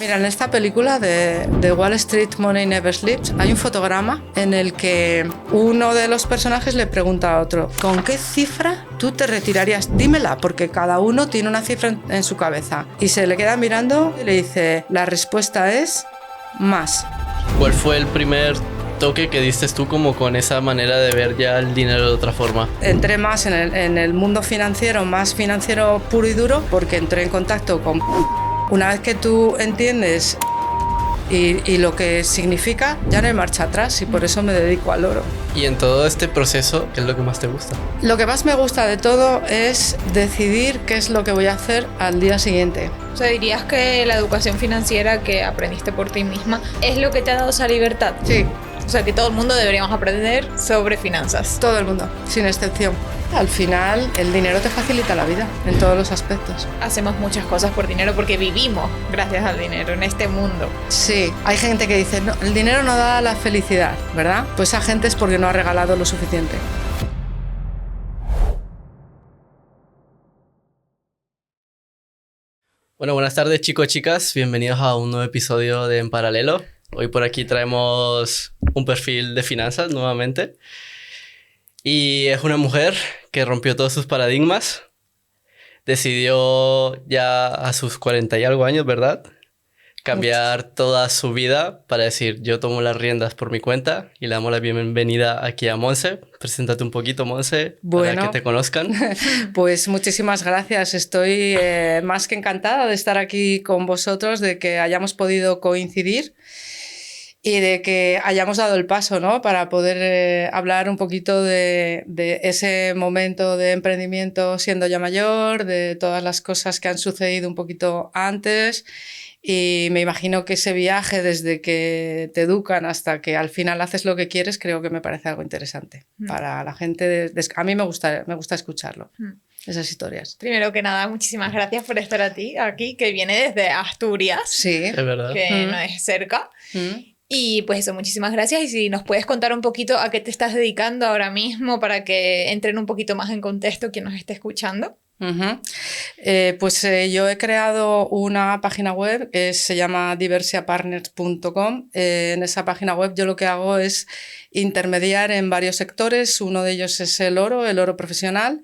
Mira, en esta película de Wall Street Money Never Sleeps hay un fotograma en el que uno de los personajes le pregunta a otro: ¿con qué cifra tú te retirarías? Dímela, porque cada uno tiene una cifra en su cabeza. Y se le queda mirando y le dice: la respuesta es más. ¿Cuál fue el primer toque que diste tú como con esa manera de ver ya el dinero de otra forma? Entré más en el mundo financiero, más financiero puro y duro, porque entré en contacto con... Una vez que tú entiendes y lo que significa, ya no hay marcha atrás, y por eso me dedico al oro. Y en todo este proceso, ¿qué es lo que más te gusta? Lo que más me gusta de todo es decidir qué es lo que voy a hacer al día siguiente. O sea, ¿dirías que la educación financiera que aprendiste por ti misma es lo que te ha dado esa libertad? Sí. O sea, que todo el mundo deberíamos aprender sobre finanzas. Todo el mundo, sin excepción. Al final, el dinero te facilita la vida en todos los aspectos. Hacemos muchas cosas por dinero porque vivimos gracias al dinero en este mundo. Sí, hay gente que dice: no, el dinero no da la felicidad, ¿verdad? Pues esa gente es porque no ha regalado lo suficiente. Bueno, buenas tardes, chicos y chicas. Bienvenidos a un nuevo episodio de En Paralelo. Hoy por aquí traemos un perfil de finanzas nuevamente. Y es una mujer que rompió todos sus paradigmas. Decidió ya a sus 40 y algo años, ¿verdad? Cambiar toda su vida para decir: yo tomo las riendas por mi cuenta. Y le damos la bienvenida aquí a Monse. Preséntate un poquito, Monse, para que te conozcan. Pues muchísimas gracias. Estoy más que encantada de estar aquí con vosotros, de que hayamos podido coincidir y de que hayamos dado el paso, ¿no?, para poder hablar un poquito de ese momento de emprendimiento siendo ya mayor, de todas las cosas que han sucedido un poquito antes. Y me imagino que ese viaje desde que te educan hasta que al final haces lo que quieres, creo que me parece algo interesante para la gente. A mí me gusta escucharlo, esas historias. Primero que nada, muchísimas gracias por estar aquí, que viene desde Asturias. Sí. Es verdad. Que no es cerca. Y pues eso, muchísimas gracias. Y si nos puedes contar un poquito a qué te estás dedicando ahora mismo para que entren un poquito más en contexto quien nos esté escuchando. Yo he creado una página web que se llama diversiapartners.com. En esa página web yo lo que hago es intermediar en varios sectores. Uno de ellos es el oro profesional.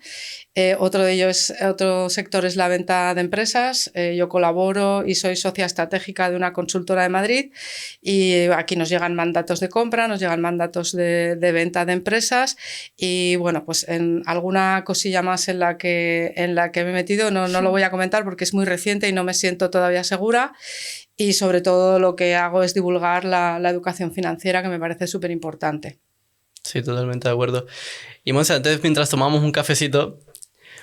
Otro sector es la venta de empresas. Yo colaboro y soy socia estratégica de una consultora de Madrid, y aquí nos llegan mandatos de compra, nos llegan mandatos de venta de empresas, y bueno, pues en alguna cosilla más en la que me he metido, no lo voy a comentar porque es muy reciente y no me siento todavía segura. Y sobre todo lo que hago es divulgar la educación financiera, que me parece súper importante. Sí, totalmente de acuerdo. Y Monse, antes, mientras tomamos un cafecito,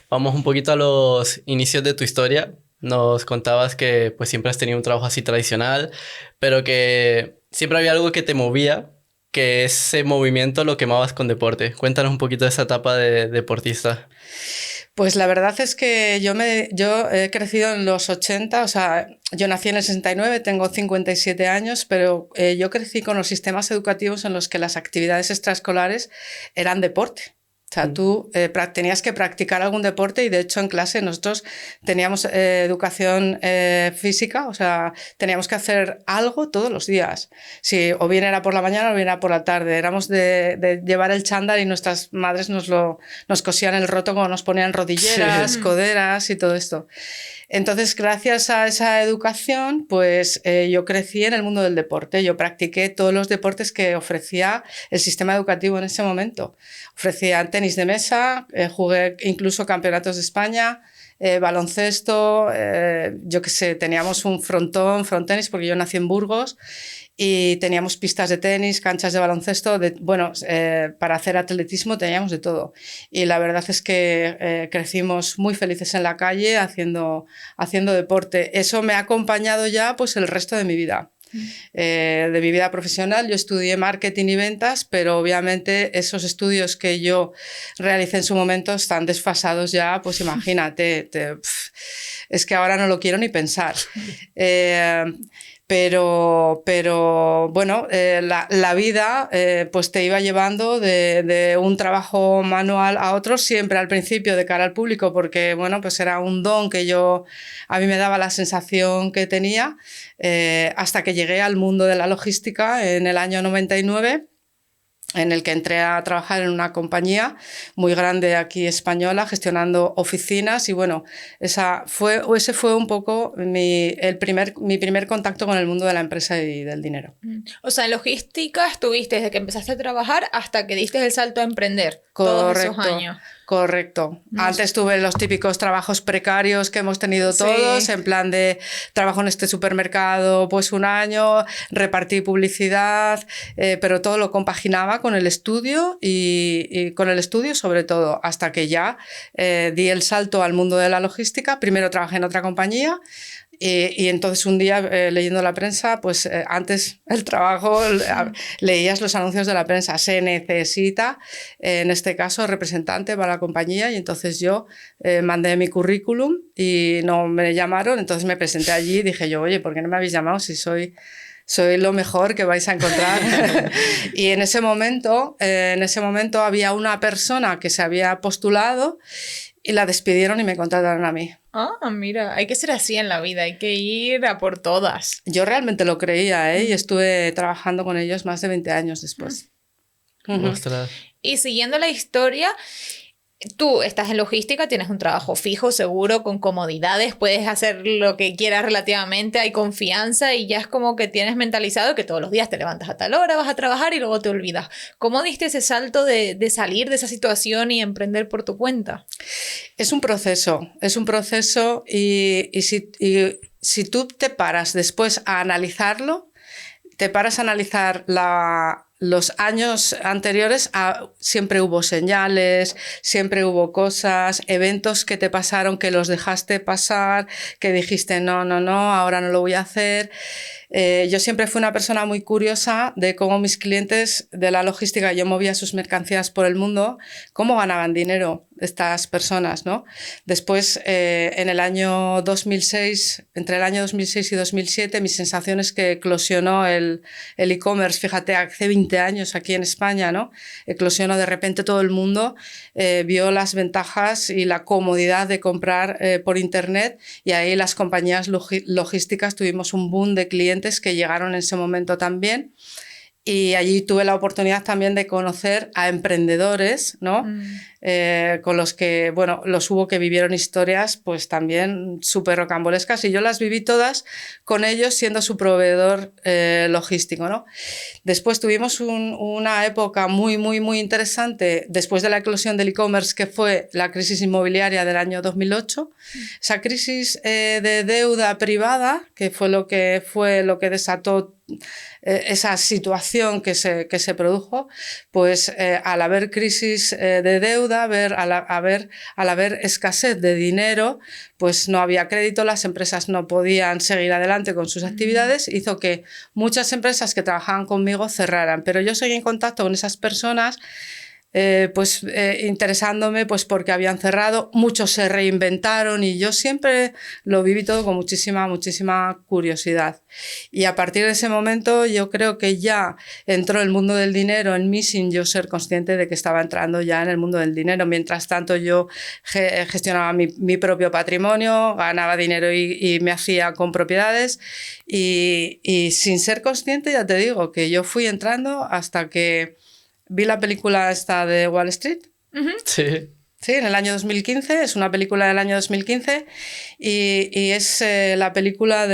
vamos un poquito a los inicios de tu historia. Nos contabas que pues siempre has tenido un trabajo así tradicional, pero que siempre había algo que te movía, que ese movimiento lo quemabas con deporte. Cuéntanos un poquito de esa etapa de deportista. Pues la verdad es que yo he crecido en los 80, o sea, yo nací en el 69, tengo 57 años, pero yo crecí con los sistemas educativos en los que las actividades extraescolares eran deporte. O sea, tú tenías que practicar algún deporte, y de hecho en clase nosotros teníamos educación física, o sea, teníamos que hacer algo todos los días. Si o bien era por la mañana o bien era por la tarde. Éramos de llevar el chándal y nuestras madres nos cosían el roto cuando nos ponían rodilleras, coderas y todo esto. Entonces, gracias a esa educación, pues yo crecí en el mundo del deporte. Yo practiqué todos los deportes que ofrecía el sistema educativo en ese momento. Ofrecía tenis de mesa, jugué incluso campeonatos de España, baloncesto, yo qué sé, teníamos un frontenis, porque yo nací en Burgos, y teníamos pistas de tenis, canchas de baloncesto, para hacer atletismo teníamos de todo. Y la verdad es que crecimos muy felices en la calle haciendo deporte. Eso me ha acompañado ya pues el resto de mi vida. De mi vida profesional. Yo estudié marketing y ventas, pero obviamente esos estudios que yo realicé en su momento están desfasados ya, pues imagínate, es que ahora no lo quiero ni pensar. Pero bueno, la vida pues te iba llevando de un trabajo manual a otro, siempre al principio de cara al público, porque bueno, pues era un don que a mí me daba la sensación que tenía, hasta que llegué al mundo de la logística en el año 99, en el que entré a trabajar en una compañía muy grande aquí española, gestionando oficinas, y bueno, ese fue un poco mi primer contacto con el mundo de la empresa y del dinero. O sea, en logística estuviste desde que empezaste a trabajar hasta que diste el salto a emprender. Todos esos años. Correcto. Antes tuve los típicos trabajos precarios que hemos tenido todos, en plan de trabajo en este supermercado pues un año, repartí publicidad, pero todo lo compaginaba con el estudio y con el estudio sobre todo, hasta que ya di el salto al mundo de la logística. Primero trabajé en otra compañía. Y entonces un día leyendo la prensa, pues antes el trabajo leías los anuncios de la prensa, se necesita, en este caso, representante para la compañía, y entonces yo mandé mi currículum y no me llamaron, entonces me presenté allí y dije yo, oye, ¿por qué no me habéis llamado si soy lo mejor que vais a encontrar? Y en ese momento había una persona que se había postulado y la despidieron y me contrataron a mí. Ah, mira, hay que ser así en la vida, hay que ir a por todas. Yo realmente lo creía, y estuve trabajando con ellos más de 20 años después. Ostras. Y siguiendo la historia, tú estás en logística, tienes un trabajo fijo, seguro, con comodidades, puedes hacer lo que quieras relativamente, hay confianza y ya es como que tienes mentalizado que todos los días te levantas a tal hora, vas a trabajar y luego te olvidas. ¿Cómo diste ese salto de salir de esa situación y emprender por tu cuenta? Es un proceso y si tú te paras después a analizarlo, te paras a analizar los años anteriores, siempre hubo señales, siempre hubo cosas, eventos que te pasaron, que los dejaste pasar, que dijiste no, ahora no lo voy a hacer. Yo siempre fui una persona muy curiosa de cómo mis clientes de la logística, yo movía sus mercancías por el mundo, cómo ganaban dinero estas personas, ¿no? Después, en el año 2006, entre el año 2006 y 2007, mi sensación es que eclosionó el e-commerce. Fíjate, hace 20 años aquí en España, ¿no? Eclosionó de repente, todo el mundo vio las ventajas y la comodidad de comprar por internet, y ahí las compañías logísticas tuvimos un boom de clientes que llegaron en ese momento también. Y allí tuve la oportunidad también de conocer a emprendedores, ¿no? Con los que, bueno, los hubo que vivieron historias pues también súper rocambolescas, y yo las viví todas con ellos siendo su proveedor logístico, ¿no? Después tuvimos una época muy interesante después de la eclosión del e-commerce, que fue la crisis inmobiliaria del año 2008. Esa crisis de deuda privada, que fue lo que desató esa situación que se produjo, pues al haber crisis de deuda, al haber escasez de dinero, pues no había crédito, las empresas no podían seguir adelante con sus actividades, hizo que muchas empresas que trabajaban conmigo cerraran, pero yo seguí en contacto con esas personas, interesándome pues porque habían cerrado, muchos se reinventaron, y yo siempre lo viví todo con muchísima curiosidad. Y a partir de ese momento yo creo que ya entró el mundo del dinero en mí sin yo ser consciente de que estaba entrando ya en el mundo del dinero. Mientras tanto yo gestionaba mi propio patrimonio, ganaba dinero y me hacía con propiedades, y sin ser consciente, ya te digo, que yo fui entrando hasta que vi la película esta de Wall Street. Sí. Sí, en el año 2015, es una película del año 2015, y es la película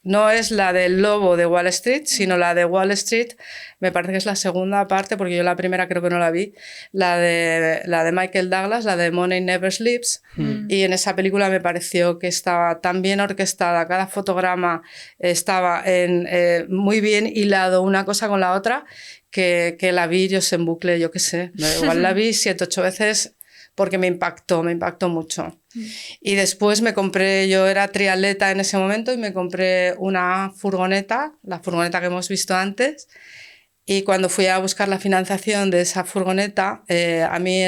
no es la del lobo de Wall Street, sino la de Wall Street, me parece que es la segunda parte, porque yo la primera creo que no la vi, la de Michael Douglas, la de Money Never Sleeps, y en esa película me pareció que estaba tan bien orquestada, cada fotograma estaba muy bien hilado una cosa con la otra, que la vi yo en bucle, yo qué sé, igual la vi 7, 8 veces porque me impactó mucho. Y después yo era triatleta en ese momento, y me compré una furgoneta, la furgoneta que hemos visto antes, y cuando fui a buscar la financiación de esa furgoneta, a mí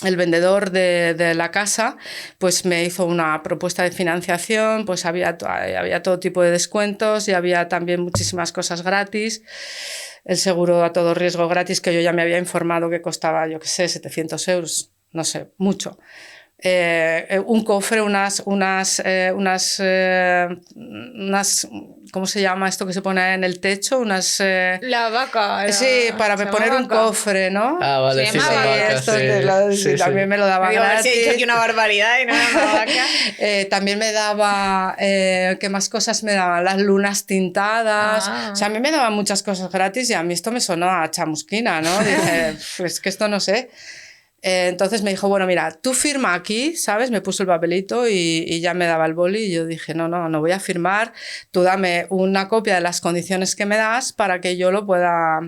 el vendedor de la casa pues me hizo una propuesta de financiación, pues había todo tipo de descuentos y había también muchísimas cosas gratis. El seguro a todo riesgo gratis, que yo ya me había informado que costaba, yo qué sé, 700 euros, no sé, mucho. Un cofre, unas, ¿cómo se llama esto que se pone en el techo? La vaca. Sí, para poner un cofre, ¿no? Ah, vale, Se sí, llama son vaca. vacas, Sí, también me lo daba Digo, a ver si gratis. he dicho aquí una barbaridad y no era una vaca. También me daba, ¿qué más cosas me daban? Las lunas tintadas. O sea, a mí me daban muchas cosas gratis y a mí esto me sonó a chamusquina, ¿no? Dije, pues que esto no sé. Entonces me dijo, bueno, mira, tú firma aquí, ¿sabes? Me puso el papelito y ya me daba el boli y yo dije, no voy a firmar, tú dame una copia de las condiciones que me das para que yo lo pueda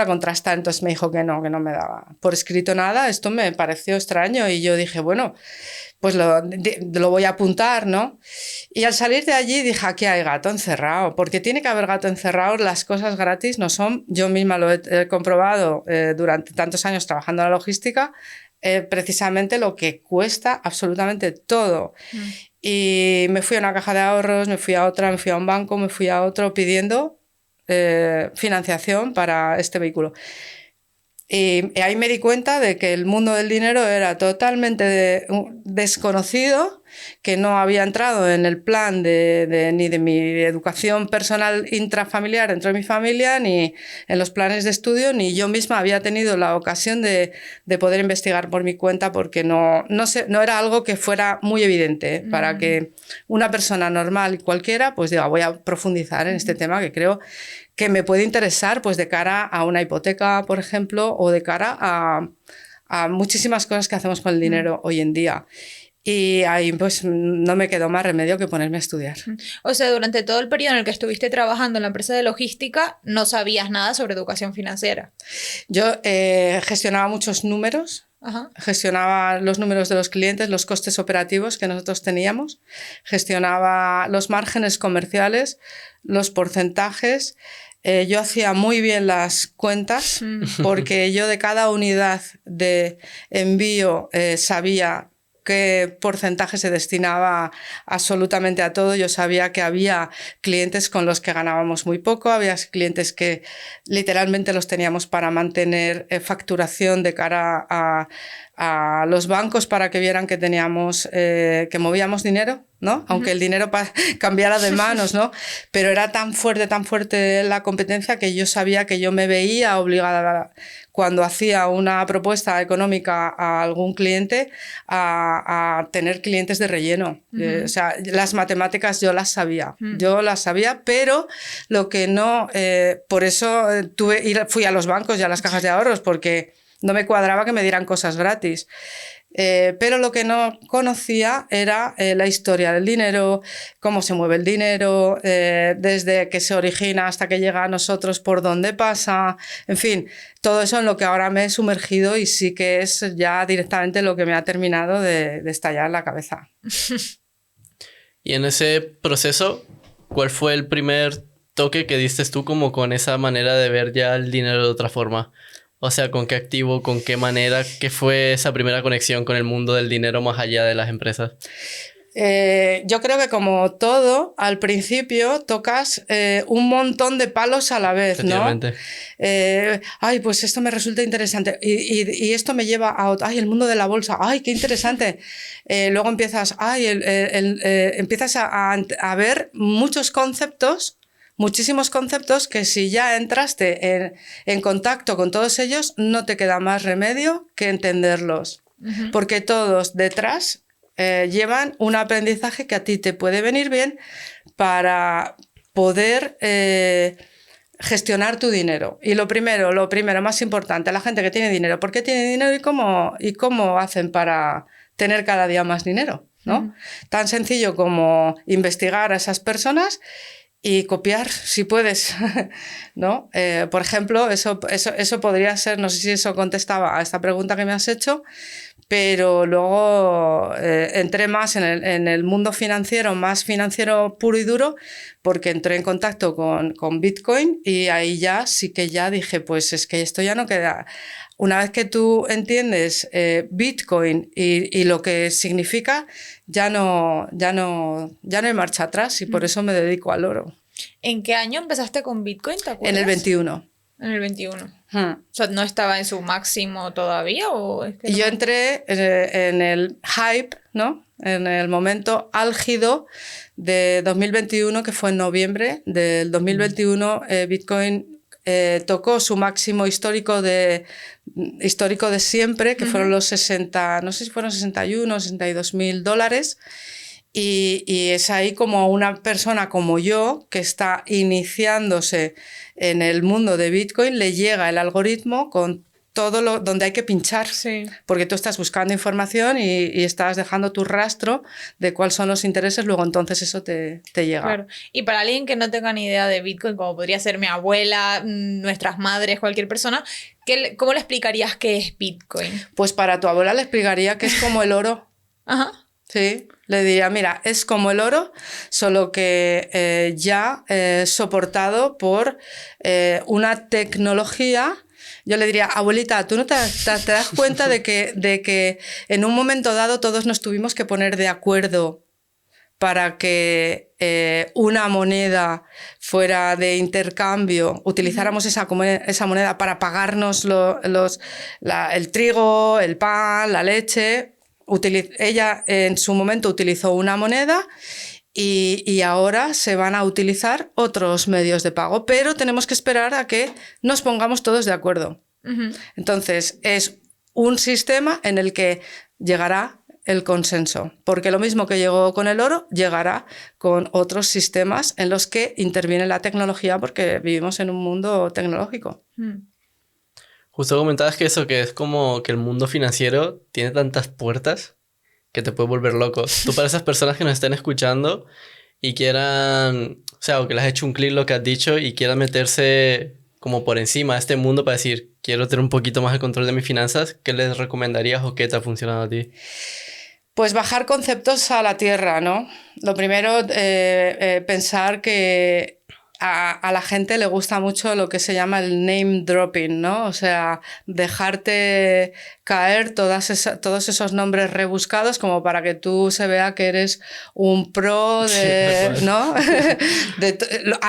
contrastar. Entonces me dijo que no me daba por escrito nada. Esto me pareció extraño y yo dije, bueno, pues lo voy a apuntar, ¿no? Y al salir de allí dije, aquí hay gato encerrado, porque tiene que haber gato encerrado, las cosas gratis no son, yo misma lo he comprobado durante tantos años trabajando en la logística, precisamente lo que cuesta absolutamente todo. Y me fui a una caja de ahorros, me fui a otra, me fui a un banco, me fui a otro pidiendo financiación para este vehículo. Y ahí me di cuenta de que el mundo del dinero era totalmente desconocido, que no había entrado en el plan ni de mi educación personal intrafamiliar dentro de mi familia, ni en los planes de estudio, ni yo misma había tenido la ocasión de poder investigar por mi cuenta, porque no era algo que fuera muy evidente para que una persona normal y cualquiera pues diga, voy a profundizar en este tema que creo que me puede interesar pues de cara a una hipoteca, por ejemplo, o de cara a muchísimas cosas que hacemos con el dinero hoy en día. Y ahí pues no me quedó más remedio que ponerme a estudiar. O sea, durante todo el periodo en el que estuviste trabajando en la empresa de logística, no sabías nada sobre educación financiera. Yo gestionaba muchos números. Ajá. Gestionaba los números de los clientes, los costes operativos que nosotros teníamos, gestionaba los márgenes comerciales, los porcentajes. Yo hacía muy bien las cuentas porque yo de cada unidad de envío sabía qué porcentaje se destinaba absolutamente a todo. Yo sabía que había clientes con los que ganábamos muy poco, había clientes que literalmente los teníamos para mantener facturación de cara a los bancos para que vieran que teníamos, que movíamos dinero, ¿no? Aunque el dinero cambiara de manos, ¿no? Pero era tan fuerte la competencia que yo sabía que yo me veía obligada cuando hacía una propuesta económica a algún cliente a tener clientes de relleno. O sea, las matemáticas yo las sabía, pero lo que no, por eso fui a los bancos y a las cajas de ahorros, porque no me cuadraba que me dieran cosas gratis. Pero lo que no conocía era la historia del dinero, cómo se mueve el dinero, desde que se origina hasta que llega a nosotros, por dónde pasa, en fin, todo eso en lo que ahora me he sumergido y sí que es ya directamente lo que me ha terminado de estallar la cabeza. Y en ese proceso, ¿cuál fue el primer toque que diste tú como con esa manera de ver ya el dinero de otra forma? O sea, ¿con qué activo, con qué manera? ¿Qué fue esa primera conexión con el mundo del dinero más allá de las empresas? Yo creo que como todo, al principio tocas un montón de palos a la vez, ¿no? Ay, pues esto me resulta interesante y esto me lleva a el mundo de la bolsa, ay, qué interesante. Luego empiezas, empiezas a ver muchos conceptos, muchísimos conceptos que si ya entraste en contacto con todos ellos, no te queda más remedio que entenderlos. Porque todos detrás llevan un aprendizaje que a ti te puede venir bien para poder gestionar tu dinero. Y lo primero más importante, la gente que tiene dinero, ¿por qué tiene dinero y cómo hacen para tener cada día más dinero? ¿No? Tan sencillo como investigar a esas personas y copiar, si puedes, ¿no? Por ejemplo, eso podría ser, no sé si eso contestaba a esta pregunta que me has hecho, pero luego entré más en el mundo financiero, más financiero puro y duro, porque entré en contacto con Bitcoin y ahí ya sí que ya dije, pues es que esto ya no queda una vez que tú entiendes Bitcoin y lo que significa, ya no hay marcha atrás y por eso me dedico al oro. ¿En qué año empezaste con Bitcoin, te acuerdas? En el 21. En el 21. O sea, ¿no estaba en su máximo todavía? ¿O es que no? Yo entré en el hype, ¿no? En el momento álgido de 2021, que fue en noviembre del 2021, Bitcoin tocó su máximo histórico de siempre, que fueron los 60, no sé si fueron 61 o 62 mil dólares. Y es ahí como una persona como yo, que está iniciándose en el mundo de Bitcoin, le llega el algoritmo con todo donde hay que pinchar, Sí. porque tú estás buscando información y estás dejando tu rastro de cuáles son los intereses, luego entonces eso te llega. Claro. Y para alguien que no tenga ni idea de Bitcoin, como podría ser mi abuela, nuestras madres, cualquier persona, ¿cómo le explicarías qué es Bitcoin? Pues para tu abuela le explicaría que es como el oro. Ajá. Sí, le diría, mira, es como el oro, solo que ya soportado por una tecnología. Yo le diría, abuelita, ¿tú no te das cuenta de que en un momento dado todos nos tuvimos que poner de acuerdo para que una moneda fuera de intercambio, utilizáramos esa moneda para pagarnos el trigo, el pan, la leche? Ella en su momento utilizó una moneda y ahora se van a utilizar otros medios de pago, pero tenemos que esperar a que nos pongamos todos de acuerdo. Entonces, es un sistema en el que llegará el consenso, porque lo mismo que llegó con el oro, llegará con otros sistemas en los que interviene la tecnología, porque vivimos en un mundo tecnológico. Justo comentabas que eso, que es como que el mundo financiero tiene tantas puertas que te puede volver loco. Tú, para esas personas que nos estén escuchando y quieran, o sea, o que les has hecho un clic lo que has dicho y quieran meterse como por encima de este mundo para decir, quiero tener un poquito más el control de mis finanzas, ¿qué les recomendarías o qué te ha funcionado a ti? Pues bajar conceptos a la tierra, ¿no? Lo primero, pensar que a la gente le gusta mucho lo que se llama el name dropping, ¿no? O sea, dejarte caer todos esos nombres rebuscados como para que tú se vea que eres un pro de, ¿no?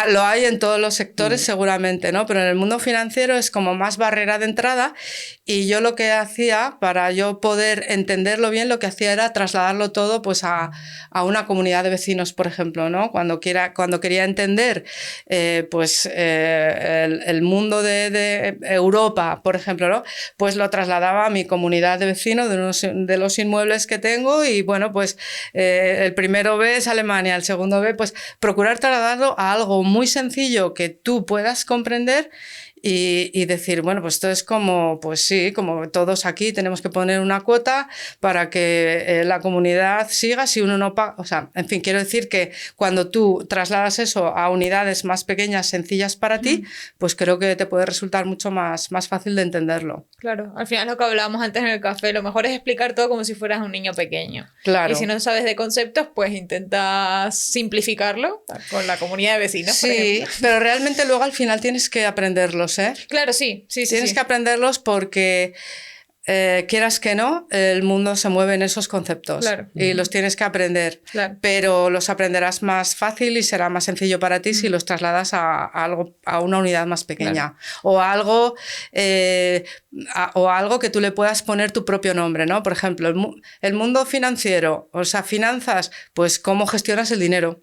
Lo hay en todos los sectores seguramente, ¿no? Pero en el mundo financiero es como más barrera de entrada, y yo lo que hacía para yo poder entenderlo bien, lo que hacía era trasladarlo todo pues a una comunidad de vecinos, por ejemplo, ¿no? Cuando quería entender el mundo de Europa, por ejemplo, ¿no? Pues lo trasladaba a mi comunidad de vecinos de los inmuebles que tengo, y bueno, pues el primero B es Alemania, el segundo B, pues procurar trasladarlo a algo muy sencillo que tú puedas comprender. Y decir, bueno, pues esto es como, pues sí, como todos aquí tenemos que poner una cuota para que la comunidad siga. Si uno no paga, o sea, en fin, quiero decir que cuando tú trasladas eso a unidades más pequeñas, sencillas para ti, pues creo que te puede resultar mucho más fácil de entenderlo. Claro, al final lo que hablábamos antes en el café, lo mejor es explicar todo como si fueras un niño pequeño. Claro. Y si no sabes de conceptos, pues intenta simplificarlo con la comunidad de vecinos. Sí, pero realmente luego al final tienes que aprenderlos, ¿eh? Claro, sí. Tienes que aprenderlos porque, quieras que no, el mundo se mueve en esos conceptos. Claro. Y los tienes que aprender. Claro. Pero los aprenderás más fácil y será más sencillo para ti si los trasladas a una unidad más pequeña. Claro. O algo que tú le puedas poner tu propio nombre, ¿no? Por ejemplo, el mundo financiero, o sea, finanzas, pues cómo gestionas el dinero.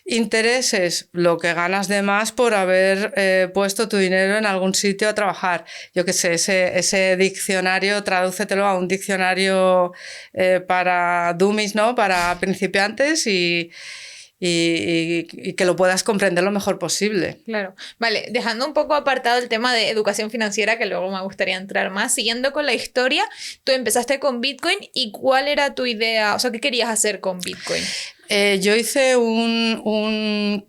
Intereses, lo que ganas de más por haber puesto tu dinero en algún sitio a trabajar. Yo qué sé, ese diccionario, tradúcetelo a un diccionario para dummies, ¿no? Para principiantes, y que lo puedas comprender lo mejor posible. Claro. Vale, dejando un poco apartado el tema de educación financiera, que luego me gustaría entrar más, siguiendo con la historia, tú empezaste con Bitcoin, ¿y cuál era tu idea? O sea, ¿qué querías hacer con Bitcoin? Yo hice un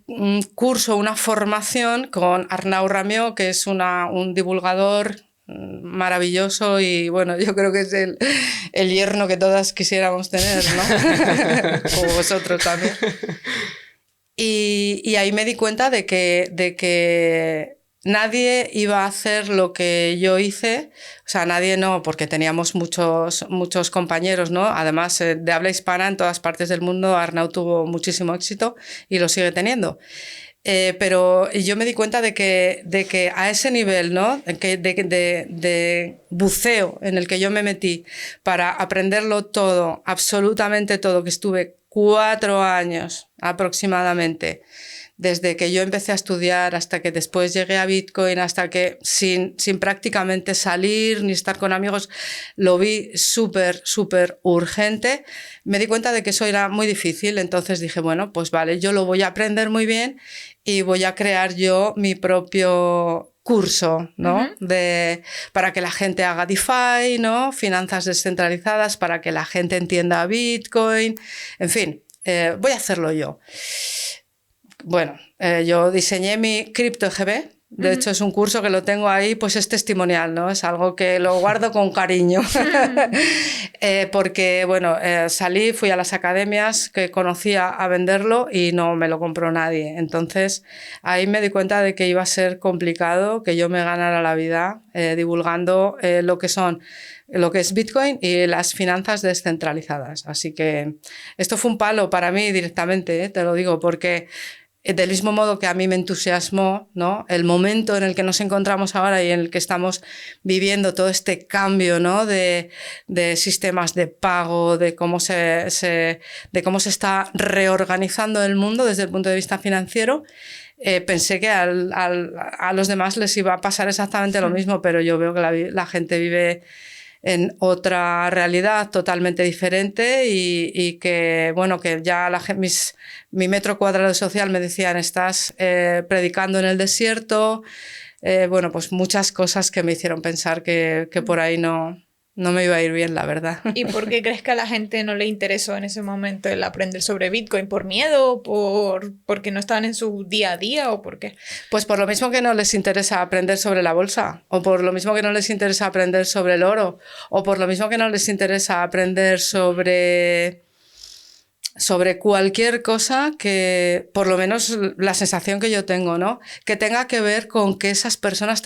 curso, una formación con Arnau Ramió, que es un divulgador maravilloso, y bueno, yo creo que es el yerno que todas quisiéramos tener, ¿no? O vosotros también. Y ahí me di cuenta de que nadie iba a hacer lo que yo hice, o sea, nadie no, porque teníamos muchos compañeros, ¿no? Además, de habla hispana en todas partes del mundo, Arnau tuvo muchísimo éxito y lo sigue teniendo. Pero yo me di cuenta de que a ese nivel, ¿no? de buceo en el que yo me metí para aprenderlo todo, absolutamente todo, que estuve 4 años aproximadamente, desde que yo empecé a estudiar hasta que después llegué a Bitcoin, hasta que sin prácticamente salir ni estar con amigos, lo vi súper urgente. Me di cuenta de que eso era muy difícil, entonces dije, bueno, pues vale, yo lo voy a aprender muy bien y voy a crear yo mi propio curso, ¿no? Para que la gente haga DeFi, ¿no? Finanzas descentralizadas, para que la gente entienda Bitcoin, en fin, voy a hacerlo yo. Bueno, yo diseñé mi CryptoGB. De hecho, es un curso que lo tengo ahí, pues es testimonial, ¿no? Es algo que lo guardo con cariño. Porque, bueno, fui a las academias que conocía a venderlo y no me lo compró nadie. Entonces, ahí me di cuenta de que iba a ser complicado que yo me ganara la vida divulgando lo que es Bitcoin y las finanzas descentralizadas. Así que esto fue un palo para mí directamente, te lo digo, porque del mismo modo que a mí me entusiasmó, ¿no? El momento en el que nos encontramos ahora y en el que estamos viviendo todo este cambio, ¿no? de sistemas de pago, de cómo se está reorganizando el mundo desde el punto de vista financiero. Pensé que a los demás les iba a pasar exactamente lo mismo, pero yo veo que la gente vive en otra realidad totalmente diferente y que, bueno, que ya mi metro cuadrado social me decían, estás predicando en el desierto. Bueno, pues muchas cosas que me hicieron pensar que por ahí no me iba a ir bien, la verdad. ¿Y por qué crees que a la gente no le interesó en ese momento el aprender sobre Bitcoin? ¿Por miedo? ¿Porque no estaban en su día a día? ¿O por qué? Pues por lo mismo que no les interesa aprender sobre la bolsa, o por lo mismo que no les interesa aprender sobre el oro, o por lo mismo que no les interesa aprender sobre cualquier cosa que, por lo menos la sensación que yo tengo, ¿no? Que tenga que ver con que esas personas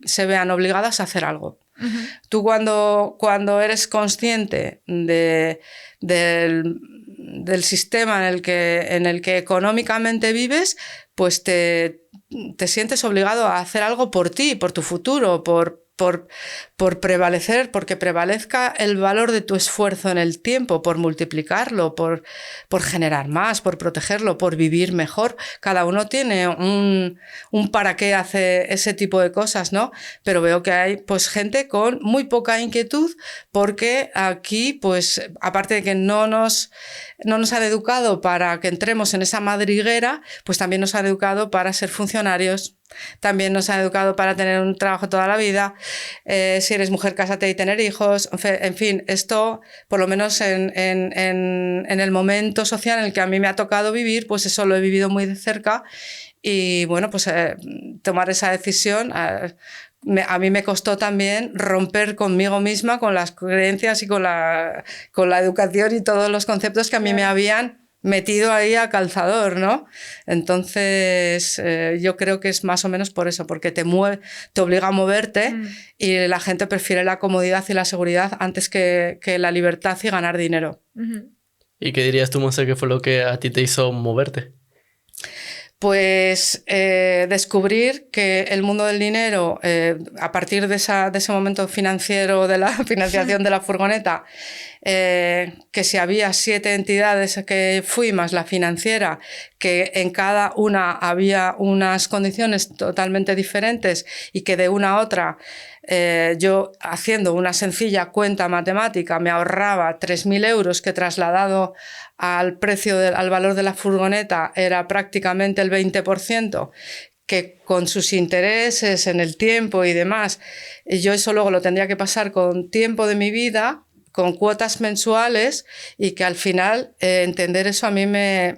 se vean obligadas a hacer algo. Tú cuando eres consciente del sistema en el que económicamente vives, pues te sientes obligado a hacer algo por ti, por tu futuro, por prevalecer, porque prevalezca el valor de tu esfuerzo en el tiempo, por multiplicarlo, por generar más, por protegerlo, por vivir mejor. Cada uno tiene un para qué hace ese tipo de cosas, ¿no? Pero veo que hay pues gente con muy poca inquietud, porque aquí, pues, aparte de que no nos han educado para que entremos en esa madriguera, pues también nos han educado para ser funcionarios. También nos han educado para tener un trabajo toda la vida. Si eres mujer, cásate y tener hijos. En fin, esto, por lo menos en el momento social en el que a mí me ha tocado vivir, pues eso lo he vivido muy de cerca. Y bueno, pues tomar esa decisión a mí me costó también romper conmigo misma, con las creencias y con la educación y todos los conceptos que a mí me habían metido ahí a calzador, ¿no? Entonces, yo creo que es más o menos por eso, porque te obliga a moverte y la gente prefiere la comodidad y la seguridad antes que la libertad y ganar dinero. ¿Y qué dirías tú, Monse, que fue lo que a ti te hizo moverte? Pues descubrir que el mundo del dinero, a partir de ese momento financiero de la financiación de la furgoneta, que si había 7 entidades que fui más la financiera, que en cada una había unas condiciones totalmente diferentes y que de una a otra yo, haciendo una sencilla cuenta matemática, me ahorraba 3.000 euros, que trasladado al al valor de la furgoneta era prácticamente el 20%, que con sus intereses en el tiempo y demás, yo eso luego lo tendría que pasar con tiempo de mi vida, con cuotas mensuales, y que al final entender eso a mí me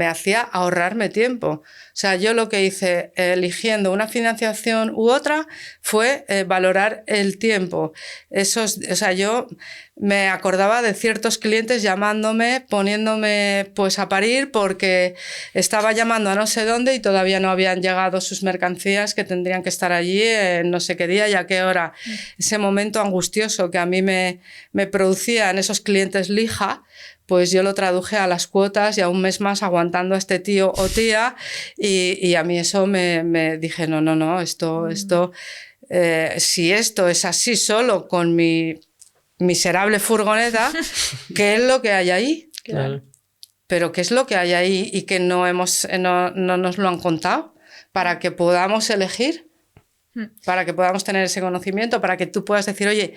hacía ahorrarme tiempo. O sea, yo lo que hice eligiendo una financiación u otra fue valorar el tiempo. O sea, yo me acordaba de ciertos clientes llamándome, poniéndome pues a parir porque estaba llamando a no sé dónde y todavía no habían llegado sus mercancías que tendrían que estar allí en no sé qué día y a qué hora. Ese momento angustioso que a mí me producía en esos clientes lija, pues yo lo traduje a las cuotas y a un mes más aguantando a este tío o tía y a mí eso me dije, no, esto si esto es así solo con mi miserable furgoneta, ¿qué es lo que hay ahí? Claro. Pero ¿qué es lo que hay ahí y que no nos lo han contado? Para que podamos elegir, para que podamos tener ese conocimiento, para que tú puedas decir, oye,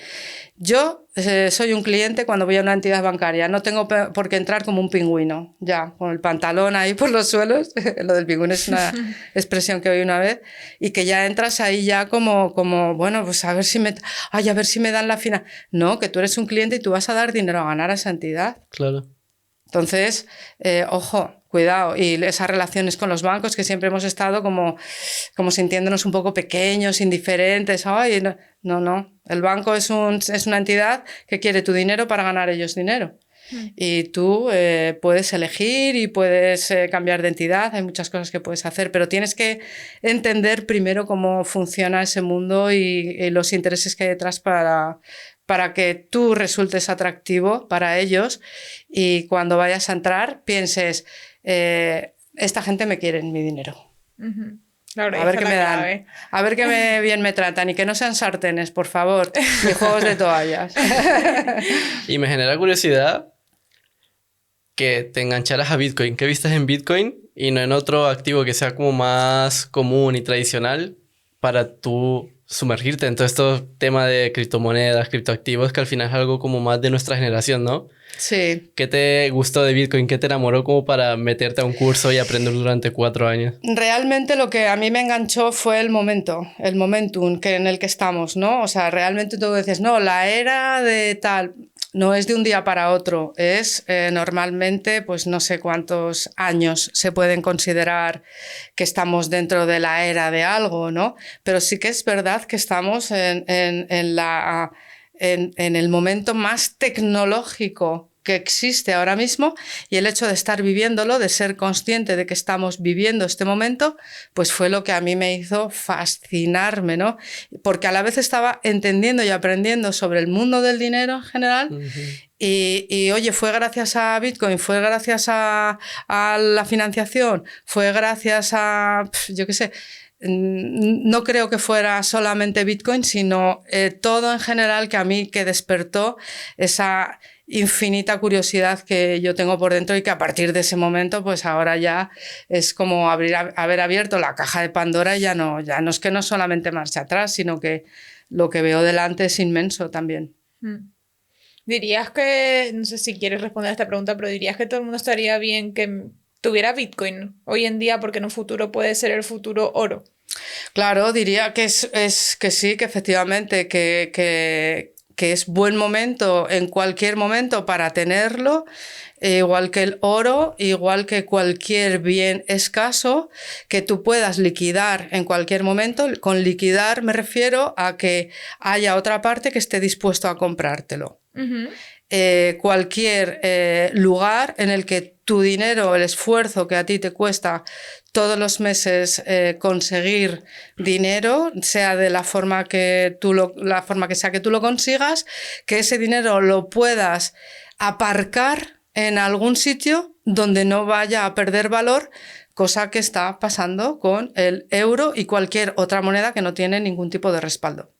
yo soy un cliente cuando voy a una entidad bancaria, no tengo por qué entrar como un pingüino, ya, con el pantalón ahí por los suelos, lo del pingüino es una expresión que oí una vez, y que ya entras ahí ya como bueno, pues a ver si me dan la fina. No, que tú eres un cliente y tú vas a dar dinero a ganar a esa entidad. Claro. Entonces, ojo, cuidado. Y esas relaciones con los bancos que siempre hemos estado como sintiéndonos un poco pequeños, indiferentes. Ay, no. El banco es una entidad que quiere tu dinero para ganar ellos dinero. Y tú puedes elegir y puedes cambiar de entidad, hay muchas cosas que puedes hacer, pero tienes que entender primero cómo funciona ese mundo y los intereses que hay detrás para que tú resultes atractivo para ellos y cuando vayas a entrar pienses, esta gente me quiere mi dinero. Claro, a ver qué me dan, a ver qué bien me tratan y que no sean sartenes, por favor, ni juegos de toallas. Y me genera curiosidad que te engancharas a Bitcoin, que vistas en Bitcoin y no en otro activo que sea como más común y tradicional para tú sumergirte en todo este tema de criptomonedas, criptoactivos, que al final es algo como más de nuestra generación, ¿no? Sí. ¿Qué te gustó de Bitcoin? ¿Qué te enamoró como para meterte a un curso y aprender durante 4 años? Realmente lo que a mí me enganchó fue el momentum en el que estamos, ¿no? O sea, realmente tú dices, no, la era de tal... No es de un día para otro, es normalmente, pues no sé cuántos años se pueden considerar que estamos dentro de la era de algo, ¿no? Pero sí que es verdad que estamos en el momento más tecnológico que existe ahora mismo y el hecho de estar viviéndolo, de ser consciente de que estamos viviendo este momento, pues fue lo que a mí me hizo fascinarme, ¿no? Porque a la vez estaba entendiendo y aprendiendo sobre el mundo del dinero en general. Y oye, fue gracias a Bitcoin, fue gracias a la financiación, fue gracias a, yo qué sé, no creo que fuera solamente Bitcoin, sino todo en general que a mí que despertó esa infinita curiosidad que yo tengo por dentro y que a partir de ese momento pues ahora ya es como haber abierto la caja de Pandora y ya no es que no solamente marcha atrás, sino que lo que veo delante es inmenso también. Dirías que, no sé si quieres responder a esta pregunta, pero dirías que todo el mundo estaría bien que tuviera Bitcoin hoy en día porque en un futuro puede ser el futuro oro. Claro, diría que es que sí, que efectivamente que es buen momento en cualquier momento para tenerlo, igual que el oro, igual que cualquier bien escaso que tú puedas liquidar en cualquier momento. Con liquidar me refiero a que haya otra parte que esté dispuesto a comprártelo. Cualquier lugar en el que tu dinero, el esfuerzo que a ti te cuesta todos los meses conseguir dinero, sea de la forma que sea que tú lo consigas, que ese dinero lo puedas aparcar en algún sitio donde no vaya a perder valor, cosa que está pasando con el euro y cualquier otra moneda que no tiene ningún tipo de respaldo.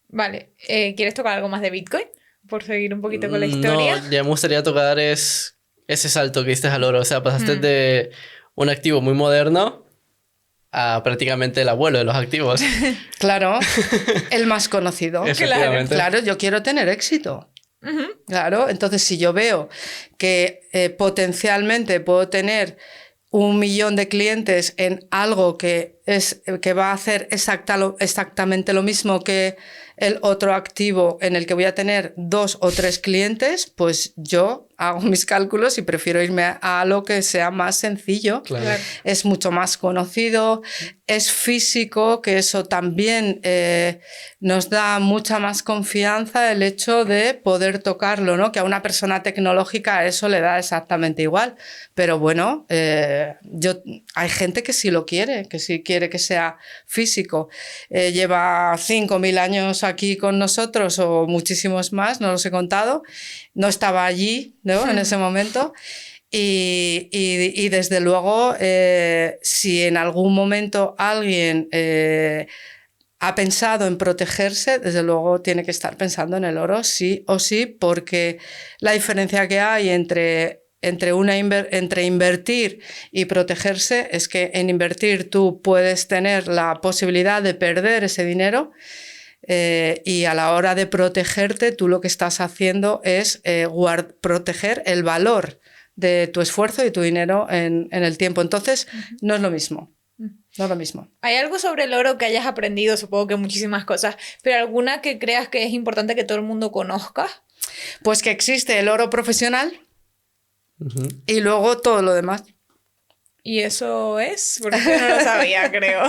Vale, ¿quieres tocar algo más de Bitcoin? Por seguir un poquito con la historia. No, ya me gustaría tocar ese salto que diste al oro. O sea, pasaste de un activo muy moderno a prácticamente el abuelo de los activos. Claro, el más conocido. Efectivamente. Claro, yo quiero tener éxito. Claro, entonces si yo veo que potencialmente puedo tener 1 millón de clientes en algo que va a hacer exactamente lo mismo que el otro activo en el que voy a tener 2 o 3 clientes, pues yo hago mis cálculos y prefiero irme a lo que sea más sencillo. Claro. Es mucho más conocido, es físico, que eso también nos da mucha más confianza el hecho de poder tocarlo, ¿no? Que a una persona tecnológica eso le da exactamente igual. Pero bueno, hay gente que sí lo quiere, que sí quiere que sea físico. Lleva 5.000 años aquí con nosotros o muchísimos más, no los he contado. No estaba allí, ¿no? En ese momento. Y desde luego, si en algún momento alguien ha pensado en protegerse, desde luego tiene que estar pensando en el oro, sí o sí, porque la diferencia que hay entre invertir y protegerse es que en invertir tú puedes tener la posibilidad de perder ese dinero. Y a la hora de protegerte, tú lo que estás haciendo es proteger el valor de tu esfuerzo y tu dinero en el tiempo. Entonces, no es lo mismo. No es lo mismo. ¿Hay algo sobre el oro que hayas aprendido? Supongo que muchísimas cosas, pero alguna que creas que es importante que todo el mundo conozca. Pues que existe el oro profesional y luego todo lo demás. ¿Y eso es? Porque no lo sabía, creo.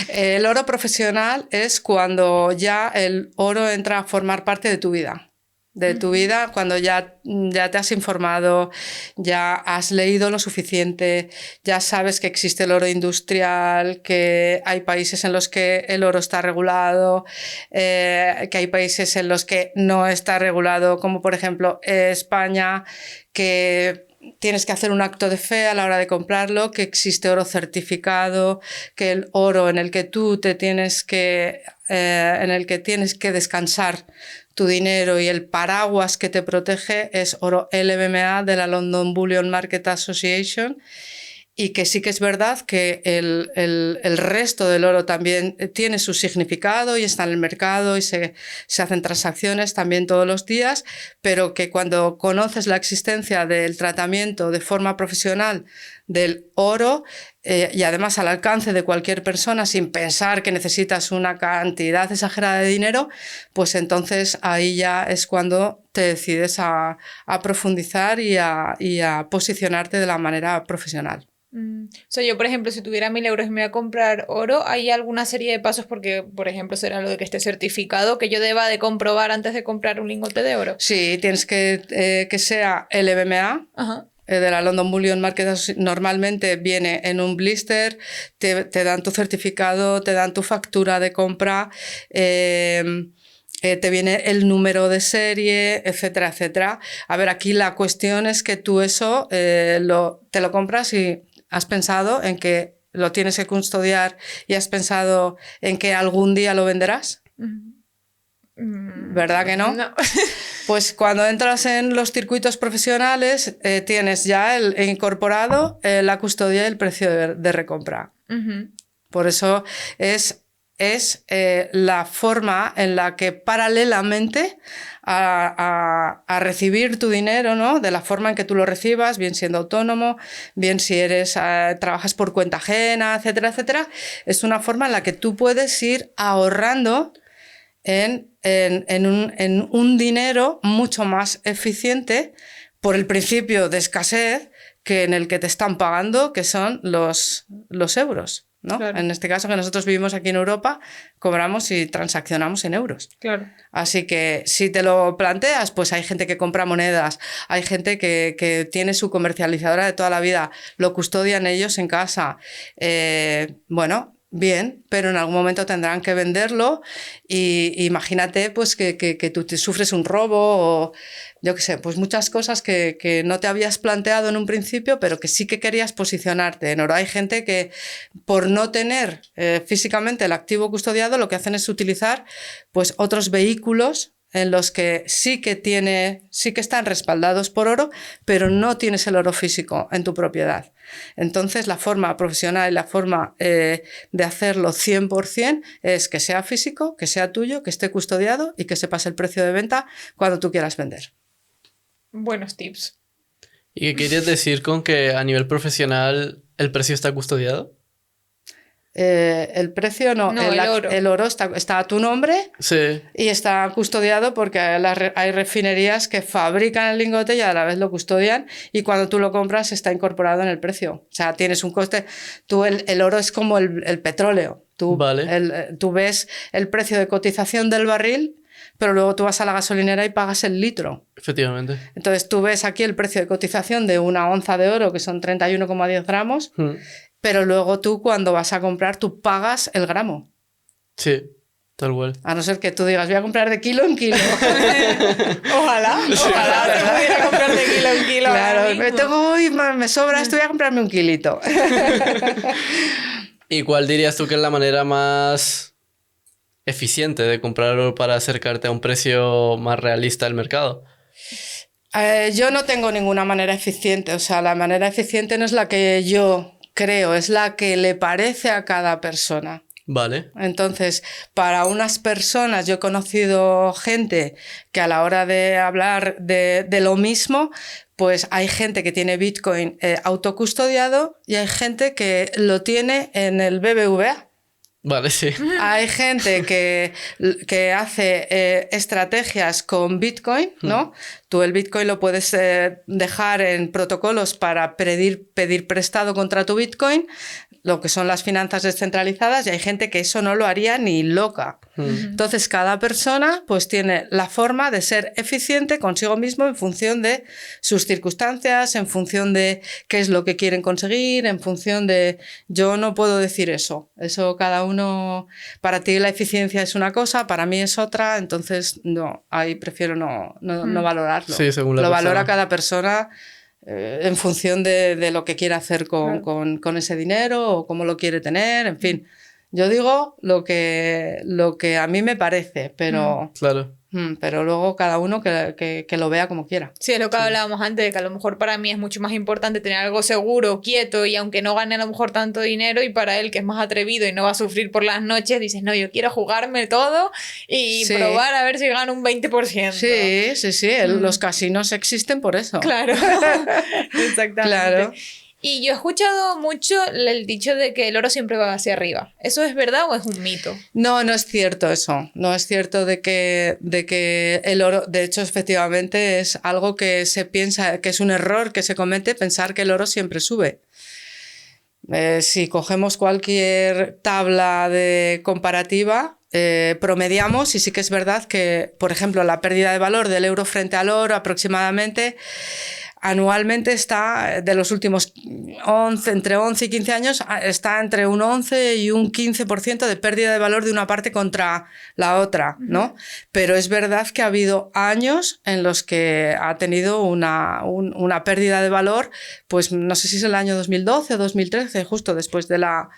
El oro profesional es cuando ya el oro entra a formar parte de tu vida. De tu vida, cuando ya te has informado, ya has leído lo suficiente, ya sabes que existe el oro industrial, que hay países en los que el oro está regulado, que hay países en los que no está regulado, como por ejemplo España, que tienes que hacer un acto de fe a la hora de comprarlo, que existe oro certificado, que el oro en el que tú tienes que descansar tu dinero y el paraguas que te protege es oro LBMA de la London Bullion Market Association, y que sí que es verdad que el resto del oro también tiene su significado y está en el mercado y se hacen transacciones también todos los días, pero que cuando conoces la existencia del tratamiento de forma profesional del oro y además al alcance de cualquier persona sin pensar que necesitas una cantidad exagerada de dinero, pues entonces ahí ya es cuando te decides a profundizar y a posicionarte de la manera profesional. O sea, yo, por ejemplo, si tuviera 1.000 euros y me voy a comprar oro, ¿hay alguna serie de pasos? Porque, por ejemplo, será lo de que esté certificado, que yo deba de comprobar antes de comprar un lingote de oro. Sí, tienes que sea LBMA. Ajá. De la London Bullion Market normalmente viene en un blister, te dan tu certificado, te dan tu factura de compra, te viene el número de serie, etcétera, etcétera. A ver, aquí la cuestión es que tú eso te lo compras y has pensado en que lo tienes que custodiar y has pensado en que algún día lo venderás. ¿Verdad que no? No. Pues cuando entras en los circuitos profesionales tienes ya incorporado la custodia y el precio de recompra. Por eso es la forma en la que paralelamente a recibir tu dinero, ¿no? De la forma en que tú lo recibas, bien siendo autónomo, bien si trabajas por cuenta ajena, etcétera, etcétera, es una forma en la que tú puedes ir ahorrando en un dinero mucho más eficiente por el principio de escasez que en el que te están pagando, que son los euros, ¿no? Claro. En este caso, que nosotros vivimos aquí en Europa, cobramos y transaccionamos en euros. Claro. Así que si te lo planteas, pues hay gente que compra monedas, hay gente que tiene su comercializadora de toda la vida, lo custodian ellos en casa. Bueno, bien, pero en algún momento tendrán que venderlo y imagínate pues que tú te sufres un robo o yo qué sé, pues muchas cosas que no te habías planteado en un principio, pero que sí que querías posicionarte en oro. Hay gente que por no tener físicamente el activo custodiado lo que hacen es utilizar pues otros vehículos en los que sí que están respaldados por oro, pero no tienes el oro físico en tu propiedad. Entonces, la forma profesional y la forma de hacerlo 100% es que sea físico, que sea tuyo, que esté custodiado y que sepas el precio de venta cuando tú quieras vender. Buenos tips. ¿Y qué querías decir con que a nivel profesional el precio está custodiado? El precio no, No, el oro. El oro está a tu nombre Sí, y está custodiado porque hay refinerías que fabrican el lingote y a la vez lo custodian y cuando tú lo compras está incorporado en el precio. O sea, tienes un coste. El oro es como el petróleo. Vale. Tú ves el precio de cotización del barril, pero luego tú vas a la gasolinera y pagas el litro. efectivamente. Entonces tú ves aquí el precio de cotización de una onza de oro, que son 31,10 gramos, pero luego tú cuando vas a comprar, tú pagas el gramo. Sí, tal cual. A no ser que tú digas, voy a comprar de kilo en kilo. Ojalá se pudiera comprar de kilo en kilo. Claro, me sobra esto, voy a comprarme un kilito. ¿Y cuál dirías tú que es la manera más eficiente de comprar oro para acercarte a un precio más realista del mercado? Yo no tengo ninguna manera eficiente, o sea, la manera eficiente no es la que yo creo, es la que le parece a cada persona. Vale. Entonces, para unas personas, yo he conocido gente que a la hora de hablar de lo mismo, pues hay gente que tiene Bitcoin autocustodiado y hay gente que lo tiene en el BBVA. Vale, sí. Hay gente que hace estrategias con Bitcoin, ¿no? Tú el Bitcoin lo puedes dejar en protocolos para pedir prestado contra tu Bitcoin, lo que son las finanzas descentralizadas, y hay gente que eso no lo haría ni loca. Entonces, cada persona pues tiene la forma de ser eficiente consigo mismo en función de sus circunstancias, en función de qué es lo que quieren conseguir, en función de... Yo no puedo decir eso. Eso cada uno... Para ti la eficiencia es una cosa, para mí es otra, entonces no, ahí prefiero no valorarlo. Sí, según la lo persona. valora cada persona en función de lo que quiere hacer con ese dinero o cómo lo quiere tener, en fin. Yo digo lo que a mí me parece, pero, Claro. pero luego cada uno que lo vea como quiera. Sí, es lo que hablábamos antes, de que a lo mejor para mí es mucho más importante tener algo seguro, quieto, y aunque no gane a lo mejor tanto dinero, y para él que es más atrevido y no va a sufrir por las noches, dices, no, yo quiero jugarme todo y probar a ver si gano un 20%. Sí, los casinos existen por eso. Claro, exactamente. Claro. Y yo he escuchado mucho el dicho de que el oro siempre va hacia arriba. ¿Eso es verdad o es un mito? No, no es cierto eso. No es cierto de que el oro, de hecho, efectivamente es algo que se piensa, que es un error que se comete, pensar que el oro siempre sube. Si cogemos cualquier tabla de comparativa, promediamos y sí que es verdad que, por ejemplo, la pérdida de valor del euro frente al oro aproximadamente anualmente está, de los últimos entre 11 y 15 años, está entre un 11 y un 15% de pérdida de valor de una parte contra la otra, ¿no? Pero es verdad que ha habido años en los que ha tenido una pérdida de valor, pues no sé si es el año 2012 o 2013, justo después de la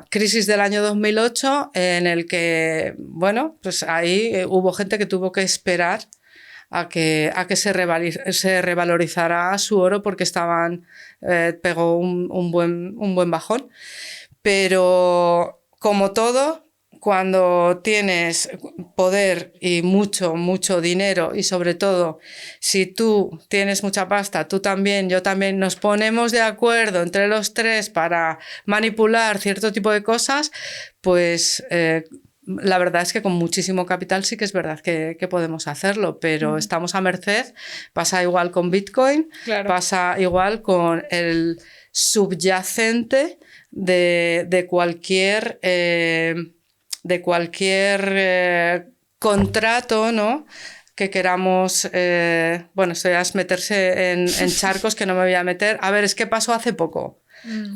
crisis del año 2008, en el que, bueno, pues ahí hubo gente que tuvo que esperar a que se revalorizara su oro porque pegó un buen bajón. Pero como todo, cuando tienes poder y mucho dinero y sobre todo si tú tienes mucha pasta, tú también, yo también, nos ponemos de acuerdo entre los tres para manipular cierto tipo de cosas, pues... la verdad es que con muchísimo capital sí que es verdad que podemos hacerlo, pero estamos a merced. Pasa igual con Bitcoin, pasa igual con el subyacente de cualquier contrato, ¿no? Que queramos, bueno, esto ya es meterse en charcos que no me voy a meter. A ver, es que pasó hace poco.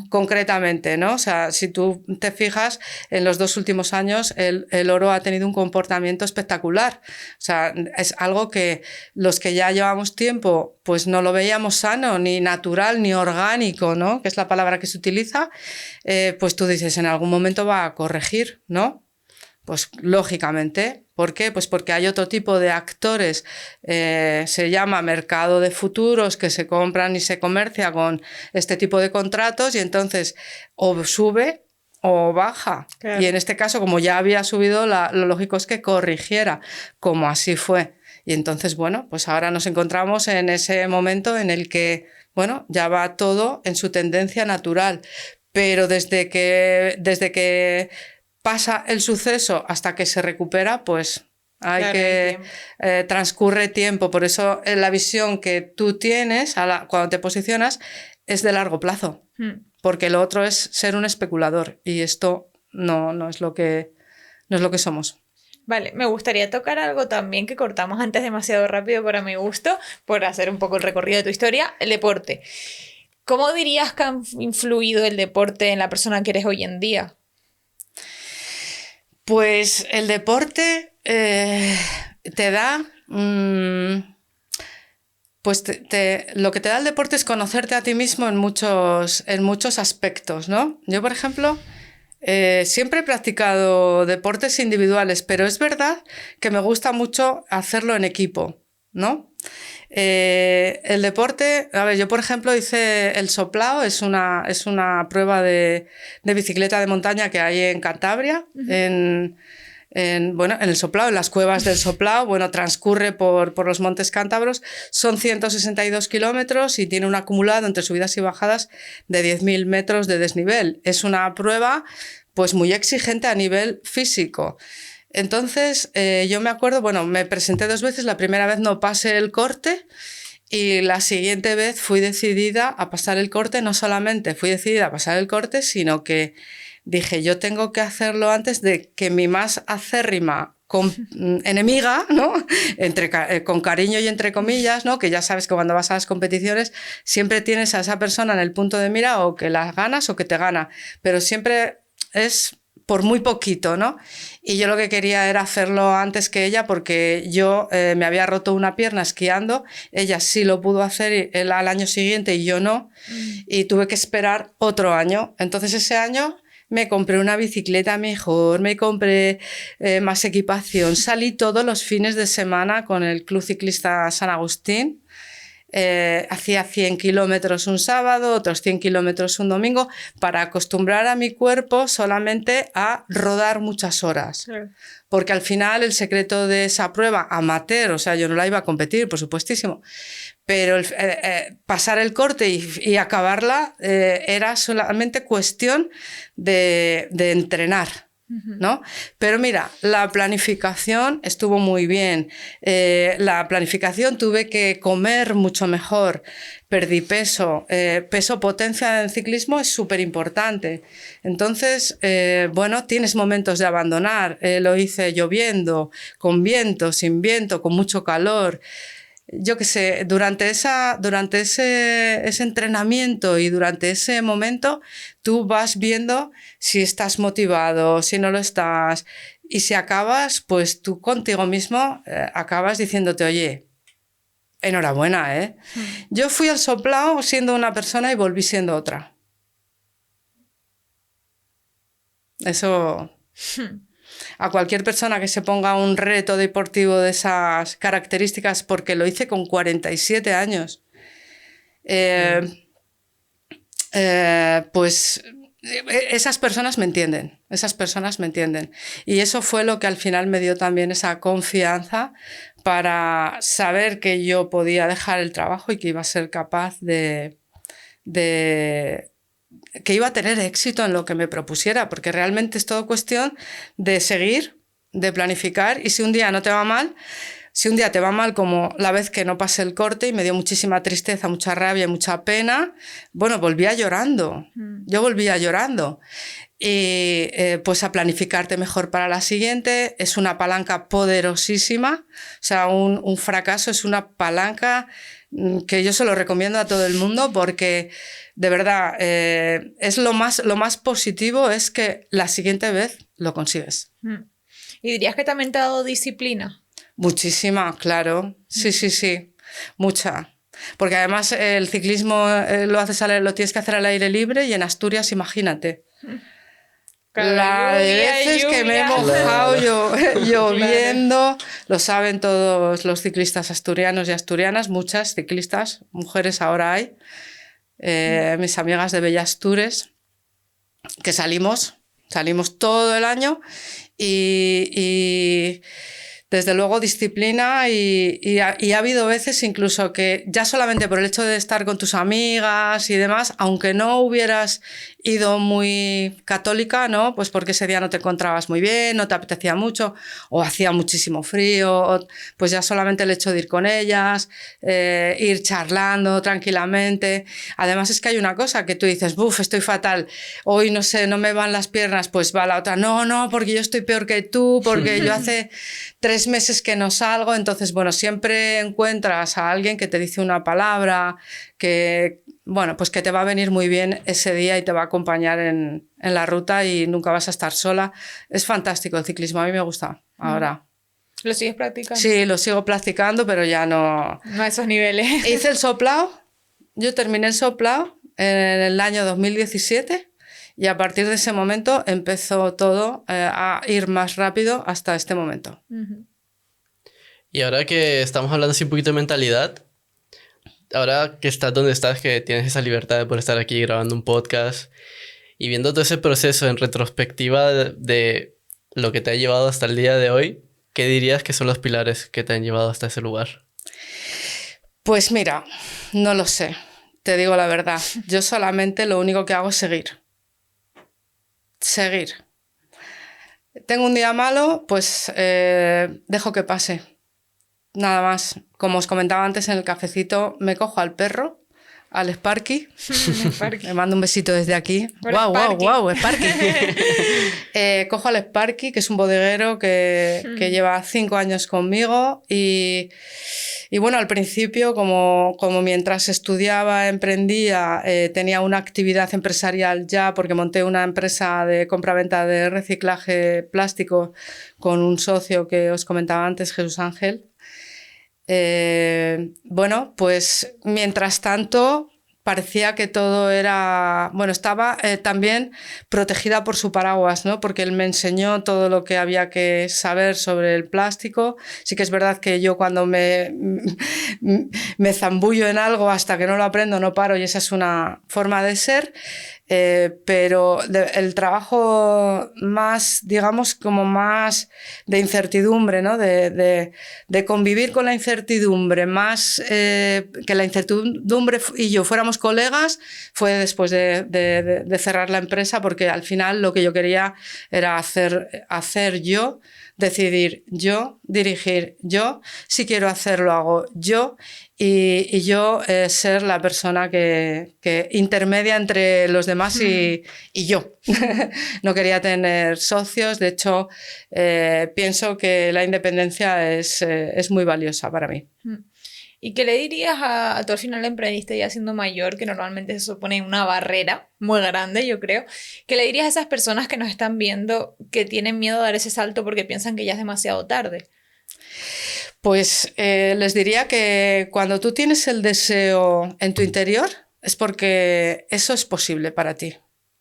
Concretamente, ¿no? O sea, si tú te fijas, en los 2 últimos años el oro ha tenido un comportamiento espectacular. O sea, es algo que los que ya llevamos tiempo, pues no lo veíamos sano, ni natural, ni orgánico, ¿no? Que es la palabra que se utiliza. Pues tú dices, en algún momento va a corregir, ¿no? Pues lógicamente. ¿Por qué? Pues porque hay otro tipo de actores, se llama mercado de futuros, que se compran y se comercia con este tipo de contratos y entonces o sube o baja. Claro. Y en este caso, como ya había subido, lo lógico es que corrigiera, como así fue. Y entonces, bueno, pues ahora nos encontramos en ese momento en el que, bueno, ya va todo en su tendencia natural. pero desde que pasa el suceso hasta que se recupera, pues transcurre tiempo. Por eso la visión que tú tienes cuando te posicionas es de largo plazo, porque lo otro es ser un especulador y esto no es lo que somos. Vale, me gustaría tocar algo también que cortamos antes demasiado rápido para mi gusto, por hacer un poco el recorrido de tu historia, el deporte. ¿Cómo dirías que ha influido el deporte en la persona que eres hoy en día? Pues el deporte te da... pues lo que te da el deporte es conocerte a ti mismo en muchos aspectos, ¿no? Yo, por ejemplo, siempre he practicado deportes individuales, pero es verdad que me gusta mucho hacerlo en equipo, ¿no? El deporte, a ver, yo por ejemplo hice el soplao, es una prueba de bicicleta de montaña que hay en Cantabria, en el Soplao, en las cuevas del Soplao, transcurre por los montes cántabros, son 162 kilómetros y tiene un acumulado entre subidas y bajadas de 10.000 metros de desnivel. Es una prueba pues muy exigente a nivel físico. Entonces, yo me acuerdo, me presenté 2 veces, la primera vez no pasé el corte y la siguiente vez fui decidida a pasar el corte. No solamente fui decidida a pasar el corte, sino que dije, yo tengo que hacerlo antes de que mi más acérrima enemiga, ¿no? Con cariño y entre comillas, ¿no? Que ya sabes que cuando vas a las competiciones siempre tienes a esa persona en el punto de mira o que la ganas o que te gana, pero siempre es por muy poquito, ¿no? Y yo lo que quería era hacerlo antes que ella porque yo me había roto una pierna esquiando, ella sí lo pudo hacer al año siguiente y yo no, y tuve que esperar otro año. Entonces ese año me compré una bicicleta mejor, me compré más equipación, salí todos los fines de semana con el Club Ciclista San Agustín. Hacía 100 kilómetros un sábado, otros 100 kilómetros un domingo, para acostumbrar a mi cuerpo solamente a rodar muchas horas. Sí. Porque al final el secreto de esa prueba amateur, o sea, yo no la iba a competir, por supuestísimo, pero pasar el corte y acabarla era solamente cuestión de entrenar, ¿no? Pero mira, la planificación estuvo muy bien. La planificación tuve que comer mucho mejor, perdí peso. Peso-potencia en ciclismo es súper importante. Entonces, tienes momentos de abandonar. Lo hice lloviendo, con viento, sin viento, con mucho calor. Yo qué sé, durante ese entrenamiento y durante ese momento tú vas viendo si estás motivado, si no lo estás, y si acabas, pues tú contigo mismo acabas diciéndote, oye, enhorabuena, ¿eh? Yo fui al Soplao siendo una persona y volví siendo otra. Eso... A cualquier persona que se ponga un reto deportivo de esas características, porque lo hice con 47 años, pues esas personas me entienden. Y eso fue lo que al final me dio también esa confianza para saber que yo podía dejar el trabajo y que iba a ser capaz que iba a tener éxito en lo que me propusiera, porque realmente es todo cuestión de seguir, de planificar, y si un día no te va mal, si un día te va mal como la vez que no pasé el corte y me dio muchísima tristeza, mucha rabia y mucha pena, volvía llorando, yo volvía llorando. Y pues a planificarte mejor para la siguiente, es una palanca poderosísima, o sea, un fracaso es una palanca que yo se lo recomiendo a todo el mundo porque de verdad es lo más positivo es que la siguiente vez lo consigues. ¿Y dirías que también te ha dado disciplina? Muchísima, claro, sí, mucha. Porque además el ciclismo lo tienes que hacer al aire libre y en Asturias, imagínate. La de veces que me he mojado lloviendo, lo saben todos los ciclistas asturianos y asturianas, muchas ciclistas, mujeres ahora hay, mis amigas de Bellastures, que salimos todo el año y Desde luego disciplina y ha habido veces incluso que ya solamente por el hecho de estar con tus amigas y demás, aunque no hubieras ido muy católica, ¿no? Pues porque ese día no te encontrabas muy bien, no te apetecía mucho o hacía muchísimo frío, pues ya solamente el hecho de ir con ellas, ir charlando tranquilamente. Además es que hay una cosa que tú dices, buf, estoy fatal, hoy no sé, no me van las piernas, pues va la otra, no, porque yo estoy peor que tú, porque yo hace 3 meses que no salgo. Entonces, bueno, siempre encuentras a alguien que te dice una palabra que, bueno, pues que te va a venir muy bien ese día y te va a acompañar en la ruta y nunca vas a estar sola. Es fantástico el ciclismo, a mí me gusta ahora. ¿Lo sigues practicando? Sí, lo sigo practicando, pero ya no... No a esos niveles. Hice el soplao, yo terminé el soplao en el año 2017 y a partir de ese momento empezó todo a ir más rápido hasta este momento. Y ahora que estamos hablando así un poquito de mentalidad, ahora que estás donde estás, que tienes esa libertad de poder estar aquí grabando un podcast y viendo todo ese proceso en retrospectiva de lo que te ha llevado hasta el día de hoy, ¿qué dirías que son los pilares que te han llevado hasta ese lugar? Pues mira, no lo sé, te digo la verdad. Yo solamente lo único que hago es seguir. Tengo un día malo, pues dejo que pase. Nada más. Como os comentaba antes en el cafecito, me cojo al perro, al Sparky. Le mando un besito desde aquí. ¡Guau, Sparky! Cojo al Sparky, que es un bodeguero que lleva 5 años conmigo y bueno, al principio, como mientras estudiaba, emprendía, tenía una actividad empresarial ya porque monté una empresa de compra-venta de reciclaje plástico con un socio que os comentaba antes, Jesús Ángel. Bueno, pues mientras tanto parecía que todo era... Bueno, estaba también protegida por su paraguas, ¿no? Porque él me enseñó todo lo que había que saber sobre el plástico. Sí que es verdad que yo cuando me zambullo en algo hasta que no lo aprendo no paro y esa es una forma de ser. Pero el trabajo más, digamos, como más de incertidumbre, ¿no? De convivir con la incertidumbre, más que la incertidumbre y yo fuéramos colegas, fue después de cerrar la empresa, porque al final lo que yo quería era hacer yo, decidir yo, dirigir yo, si quiero hacerlo hago yo y yo ser la persona que intermedia entre los demás y yo. No quería tener socios, de hecho pienso que la independencia es muy valiosa para mí. ¿Y qué le dirías a tú al final emprendiste ya siendo mayor, que normalmente se supone una barrera muy grande, yo creo? ¿Qué le dirías a esas personas que nos están viendo que tienen miedo a dar ese salto porque piensan que ya es demasiado tarde? Pues les diría que cuando tú tienes el deseo en tu interior es porque eso es posible para ti.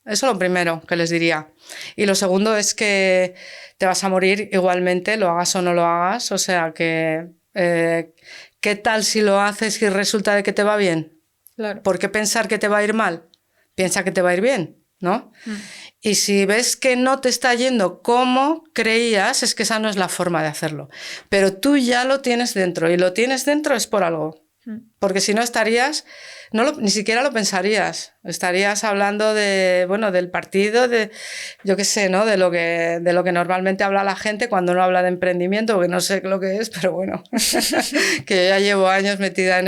Eso es lo primero que les diría. Y lo segundo es que te vas a morir igualmente, lo hagas o no lo hagas. O sea que... ¿qué tal si lo haces y resulta de que te va bien? Claro. ¿Por qué pensar que te va a ir mal? Piensa que te va a ir bien, ¿no? Y si ves que no te está yendo como creías, es que esa no es la forma de hacerlo. Pero tú ya lo tienes dentro y lo tienes dentro es por algo. Porque si no estarías, ni siquiera lo pensarías. Estarías hablando del partido, yo qué sé, ¿no? De lo que normalmente habla la gente cuando no habla de emprendimiento, porque no sé lo que es, pero bueno, que yo ya llevo años metida en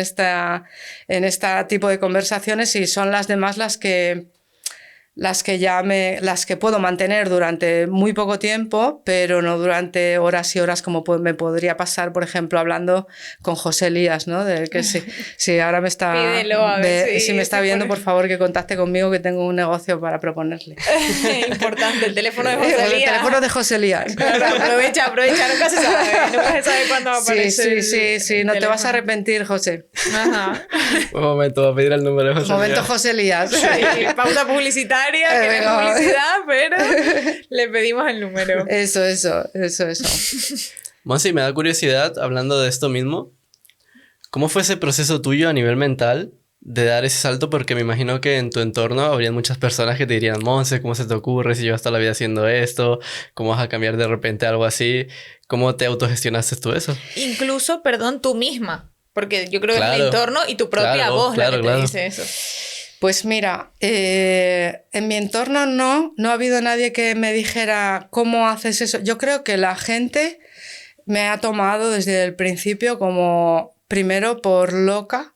este tipo de conversaciones y son las demás las que puedo mantener durante muy poco tiempo, pero no durante horas y horas como me podría pasar, por ejemplo, hablando con José Elías, ¿no? Del que si ahora me está... Pídelo, a ver si me está viendo, por favor, que contacte conmigo, que tengo un negocio para proponerle. Importante, el teléfono de José Elías. El teléfono de José Elías. Claro, aprovecha, nunca se sabe cuándo va a aparecer. Sí, no te vas a arrepentir, José. Ajá. Un momento, voy a pedir el número de José Elías. Momento José Elías. Sí, pauta publicitaria, que no es publicidad, pero le pedimos el número. Eso. Monse, me da curiosidad, hablando de esto mismo, ¿cómo fue ese proceso tuyo a nivel mental de dar ese salto? Porque me imagino que en tu entorno habría muchas personas que te dirían, Monse, ¿cómo se te ocurre si llevas toda la vida haciendo esto? ¿Cómo vas a cambiar de repente algo así? ¿Cómo te autogestionaste tú eso? Incluso, perdón, tú misma. Porque yo creo que es el Claro, entorno y tu propia claro, voz la que te claro. dice eso. Pues mira, en mi entorno no ha habido nadie que me dijera cómo haces eso. Yo creo que la gente me ha tomado desde el principio como, primero por loca,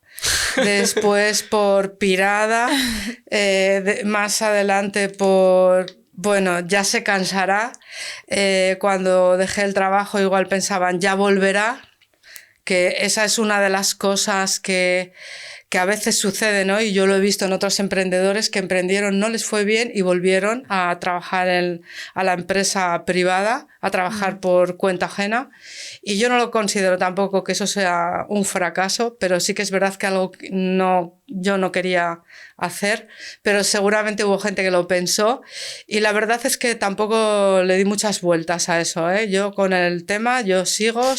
después por pirada, más adelante por, bueno, ya se cansará. Cuando dejé el trabajo igual pensaban, ya volverá, que esa es una de las cosas que a veces sucede, ¿no? Y yo lo he visto en otros emprendedores que emprendieron, no les fue bien y volvieron a trabajar a la empresa privada, a trabajar por cuenta ajena. Y yo no lo considero tampoco que eso sea un fracaso, pero sí que es verdad que algo que yo no quería hacer, pero seguramente hubo gente que lo pensó y la verdad es que tampoco le di muchas vueltas a eso, ¿eh? Yo con el tema, yo sigo,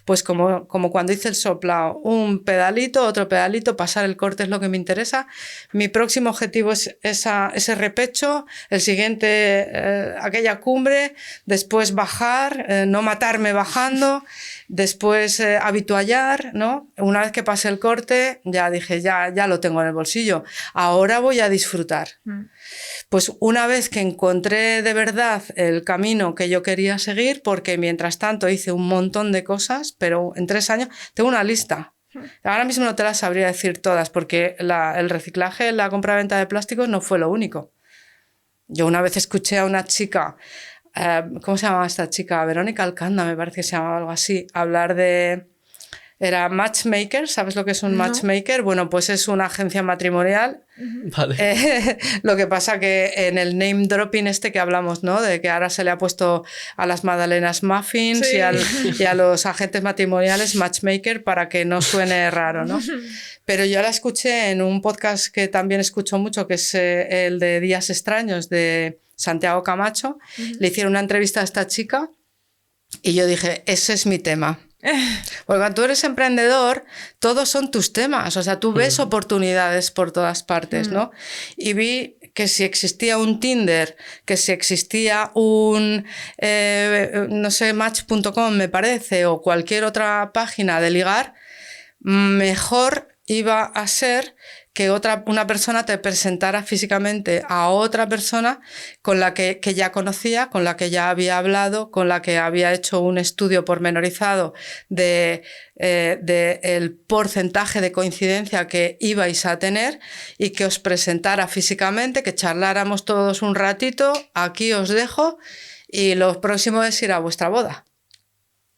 pues como cuando hice el soplao, un pedalito, otro pedalito, pasar el corte es lo que me interesa. Mi próximo objetivo es ese repecho, el siguiente, aquella cumbre, después bajar, no matarme bajando, después habituallar, ¿no? Una vez que pasé el corte, ya dije, ya lo tengo en el bolsillo, ahora voy a disfrutar. Pues una vez que encontré de verdad el camino que yo quería seguir, porque mientras tanto hice un montón de cosas, pero en 3 años tengo una lista. Ahora mismo no te las sabría decir todas, porque el reciclaje, la compra-venta de plásticos no fue lo único. Yo una vez escuché a una chica, ¿cómo se llamaba esta chica? Verónica Alcanda, me parece que se llamaba algo así, hablar de... Era matchmaker, ¿sabes lo que es un matchmaker? Bueno, pues es una agencia matrimonial. Vale. Lo que pasa que en el name dropping que hablamos, ¿no? De que ahora se le ha puesto a las magdalenas muffins sí. y a los agentes matrimoniales matchmaker para que no suene raro, ¿no? Pero yo la escuché en un podcast que también escucho mucho, que es el de Días Extraños, de Santiago Camacho. Le hicieron una entrevista a esta chica y yo dije, ese es mi tema. Porque cuando tú eres emprendedor, todos son tus temas, o sea, tú ves oportunidades por todas partes, ¿no? Y vi que si existía un Tinder, que si existía un, no sé, Match.com me parece, o cualquier otra página de ligar, mejor iba a ser que una persona te presentara físicamente a otra persona con la que ya conocía, con la que ya había hablado, con la que había hecho un estudio pormenorizado de el porcentaje de coincidencia que ibais a tener y que os presentara físicamente, que charláramos todos un ratito, aquí os dejo y lo próximo es ir a vuestra boda.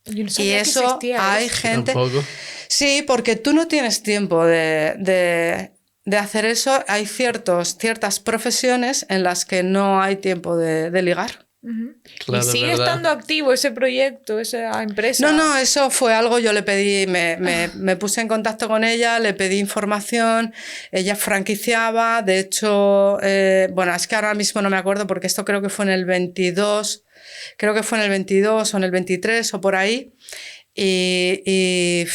Yo no sabía y eso que hay eso. gente... Tampoco. Sí, porque tú no tienes tiempo de hacer eso. Hay ciertas profesiones en las que no hay tiempo de ligar. Claro, y sigue ¿verdad? estando activo ese proyecto, esa empresa. No, eso fue algo, yo le pedí, me puse en contacto con ella, le pedí información, ella franquiciaba, de hecho, bueno, es que ahora mismo no me acuerdo porque esto creo que fue en el 22, o en el 23 o por ahí, y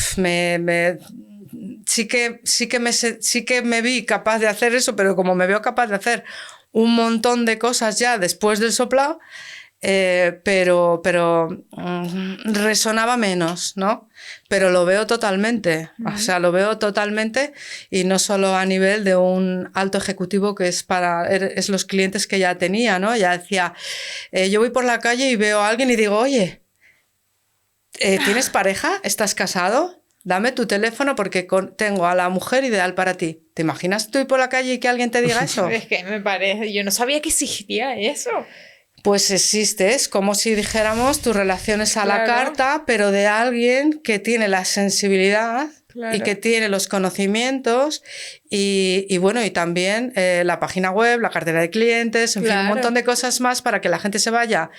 sí que me vi capaz de hacer eso, pero como me veo capaz de hacer un montón de cosas ya después del soplado, pero resonaba menos, ¿no? Pero lo veo totalmente, o sea, lo veo totalmente y no solo a nivel de un alto ejecutivo que es los clientes que ya tenía, ¿no? Ya decía, yo voy por la calle y veo a alguien y digo, oye, ¿tienes pareja? ¿Estás casado? Dame tu teléfono porque tengo a la mujer ideal para ti. ¿Te imaginas tú ir por la calle y que alguien te diga eso? Es que me parece, yo no sabía que existía eso. Pues existe, es como si dijéramos tus relaciones a la Claro. carta, pero de alguien que tiene la sensibilidad Claro. y que tiene los conocimientos y bueno, y también la página web, la cartera de clientes, en fin, un Claro. montón de cosas más para que la gente se vaya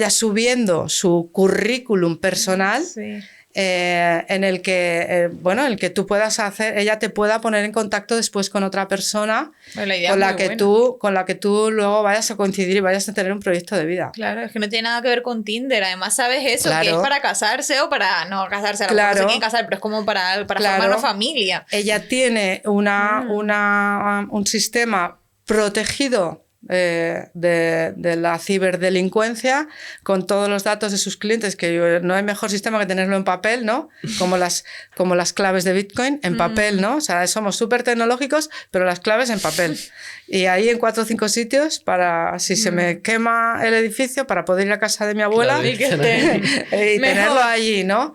subiendo su currículum personal. Sí. en el que, bueno, el que tú puedas hacer, ella te pueda poner en contacto después con otra persona Bueno, la idea con es la muy que buena. con la que tú luego vayas a coincidir y vayas a tener un proyecto de vida. Claro, es que no tiene nada que ver con Tinder. Además, sabes eso, que es Claro. para casarse o para no casarse. A lo mejor no se Claro. quieren casar, pero es como para Claro. formar una familia. Ella tiene un sistema protegido de la ciberdelincuencia con todos los datos de sus clientes, que no hay mejor sistema que tenerlo en papel, ¿no? Como las claves de Bitcoin en papel, ¿no? O sea, somos súper tecnológicos, pero las claves en papel. Y ahí en 4 o 5 sitios para, si se me quema el edificio, para poder ir a casa de mi abuela Claro, Y que esté y mejor. tenerlo allí, ¿no?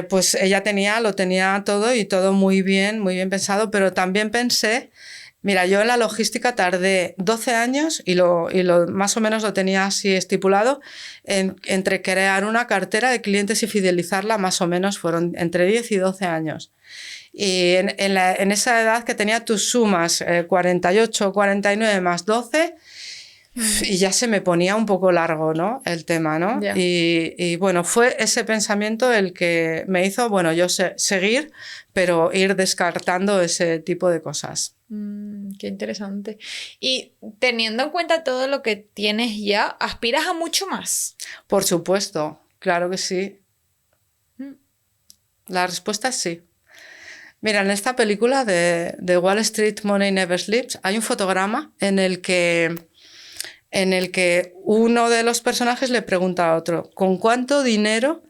Pues ella lo tenía todo y todo muy bien pensado, pero también pensé, mira, yo en la logística tardé 12 años y lo más o menos lo tenía así estipulado, entre crear una cartera de clientes y fidelizarla, más o menos fueron entre 10 y 12 años. Y en esa edad que tenía tus sumas, 48, 49 más 12, y ya se me ponía un poco largo, ¿no? El tema, ¿no? Ya. Y bueno, fue ese pensamiento el que me hizo, bueno, yo seguir, pero ir descartando ese tipo de cosas. Qué interesante. Y teniendo en cuenta todo lo que tienes ya, ¿aspiras a mucho más? Por supuesto, claro que sí. Mm. La respuesta es sí. Mira, en esta película de Wall Street Money Never Sleeps hay un fotograma en el que uno de los personajes le pregunta a otro, ¿con cuánto dinero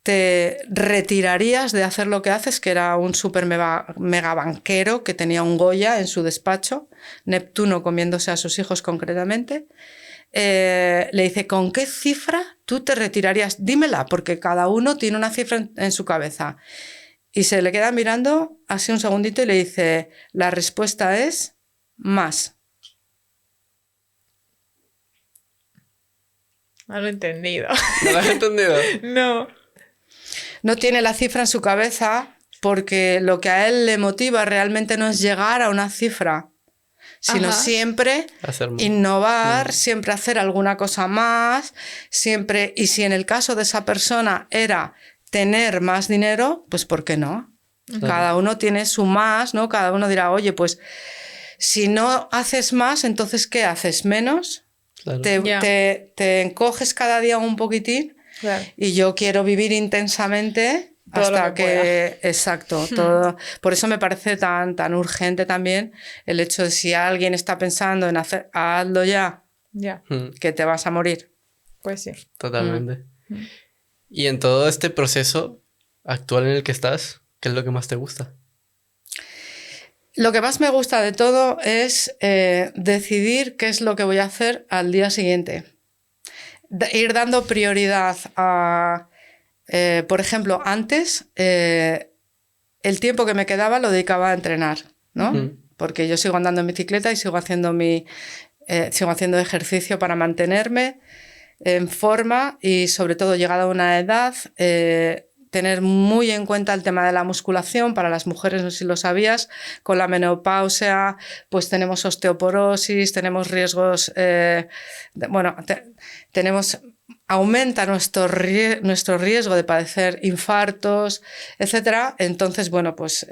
te retirarías de hacer lo que haces? Que era un súper mega banquero que tenía un Goya en su despacho, Neptuno comiéndose a sus hijos concretamente. Le dice, ¿con qué cifra tú te retirarías? Dímela, porque cada uno tiene una cifra en su cabeza. Y se le queda mirando así un segundito y le dice, la respuesta es más. No lo he entendido. ¿No lo has entendido? No. No tiene la cifra en su cabeza porque lo que a él le motiva realmente no es llegar a una cifra, sino Ajá. siempre Hacer más. innovar, siempre hacer alguna cosa más, siempre. Y si en el caso de esa persona era tener más dinero, pues ¿por qué no? Cada uno tiene su más, ¿no? Cada uno dirá, oye, pues si no haces más, entonces ¿qué haces? ¿Menos? Claro. Ya. Te encoges cada día un poquitín. Claro. Y yo quiero vivir intensamente Todo lo hasta que pueda. Exacto, todo. Por eso me parece tan urgente también el hecho de si alguien está pensando en hacer, hazlo ya, Ya. que te vas a morir. Pues sí. Totalmente. Y en todo este proceso actual en el que estás, ¿qué es lo que más te gusta? Lo que más me gusta de todo es decidir qué es lo que voy a hacer al día siguiente. Ir dando prioridad a, por ejemplo, antes el tiempo que me quedaba lo dedicaba a entrenar, ¿no? Porque yo sigo andando en bicicleta y sigo haciendo ejercicio para mantenerme en forma y sobre todo llegada a una edad, tener muy en cuenta el tema de la musculación. Para las mujeres, no sé si lo sabías, con la menopausia pues tenemos osteoporosis, tenemos riesgos, aumenta nuestro riesgo de padecer infartos, etc. Entonces, bueno, pues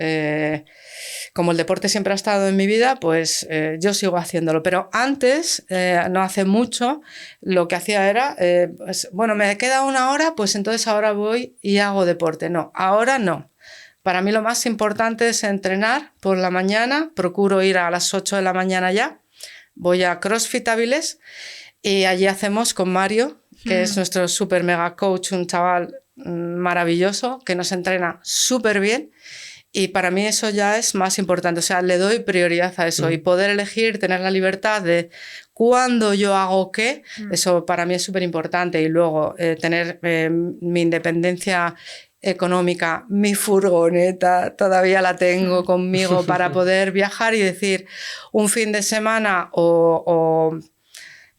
como el deporte siempre ha estado en mi vida, pues yo sigo haciéndolo. Pero antes, no hace mucho, lo que hacía era, me queda una hora, pues entonces ahora voy y hago deporte. No, ahora no. Para mí lo más importante es entrenar por la mañana, procuro ir a las 8 de la mañana ya, voy a CrossFit Avilés y allí hacemos con Mario, que es nuestro super mega coach, un chaval maravilloso que nos entrena súper bien. Y para mí eso ya es más importante, o sea, le doy prioridad a eso y poder elegir, tener la libertad de cuándo yo hago qué, eso para mí es súper importante. Y luego tener mi independencia económica, mi furgoneta todavía la tengo conmigo para poder viajar y decir un fin de semana o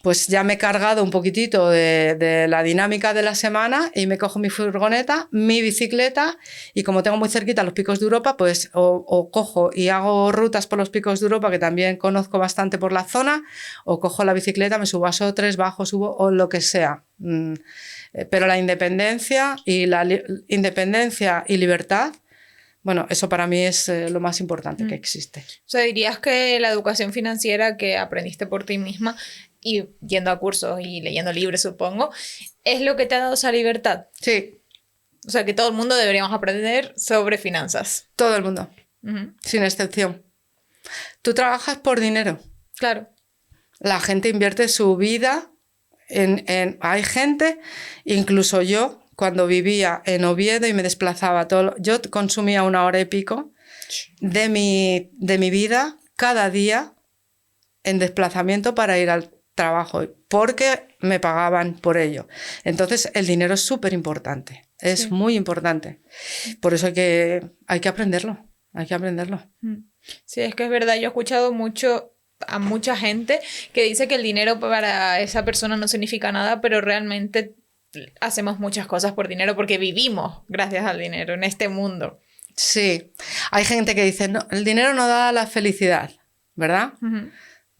pues ya me he cargado un poquitito de la dinámica de la semana y me cojo mi furgoneta, mi bicicleta y como tengo muy cerquita los picos de Europa, pues o cojo y hago rutas por los picos de Europa que también conozco bastante por la zona, o cojo la bicicleta, me subo a Sotres, bajo, subo o lo que sea. Pero la independencia y libertad, bueno, eso para mí es lo más importante que existe. O sea, dirías que la educación financiera que aprendiste por ti misma y yendo a cursos y leyendo libros, supongo, es lo que te ha dado esa libertad. Sí. O sea, que todo el mundo deberíamos aprender sobre finanzas. Todo el mundo, sin excepción. Tú trabajas por dinero. Claro. La gente invierte su vida hay gente, incluso yo, cuando vivía en Oviedo y me desplazaba yo consumía 1 hora y pico de mi vida cada día en desplazamiento para ir al trabajo, porque me pagaban por ello. Entonces, el dinero es súper importante, es muy importante. Por eso hay que aprenderlo, hay que aprenderlo. Sí, es que es verdad, yo he escuchado a mucha gente que dice que el dinero para esa persona no significa nada, pero realmente hacemos muchas cosas por dinero porque vivimos gracias al dinero en este mundo. Sí, hay gente que dice, no, el dinero no da la felicidad, ¿verdad?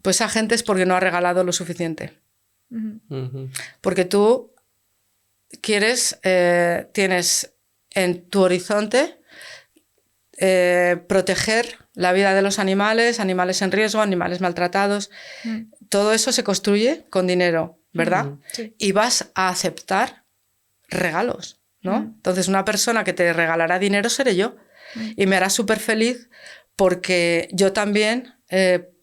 Pues esa gente es porque no ha regalado lo suficiente. Porque tú tienes en tu horizonte proteger la vida de los animales en riesgo, animales maltratados. Todo eso se construye con dinero, ¿verdad? Sí. Y vas a aceptar regalos, ¿no? Entonces, una persona que te regalará dinero seré yo. Y me hará súper feliz porque yo también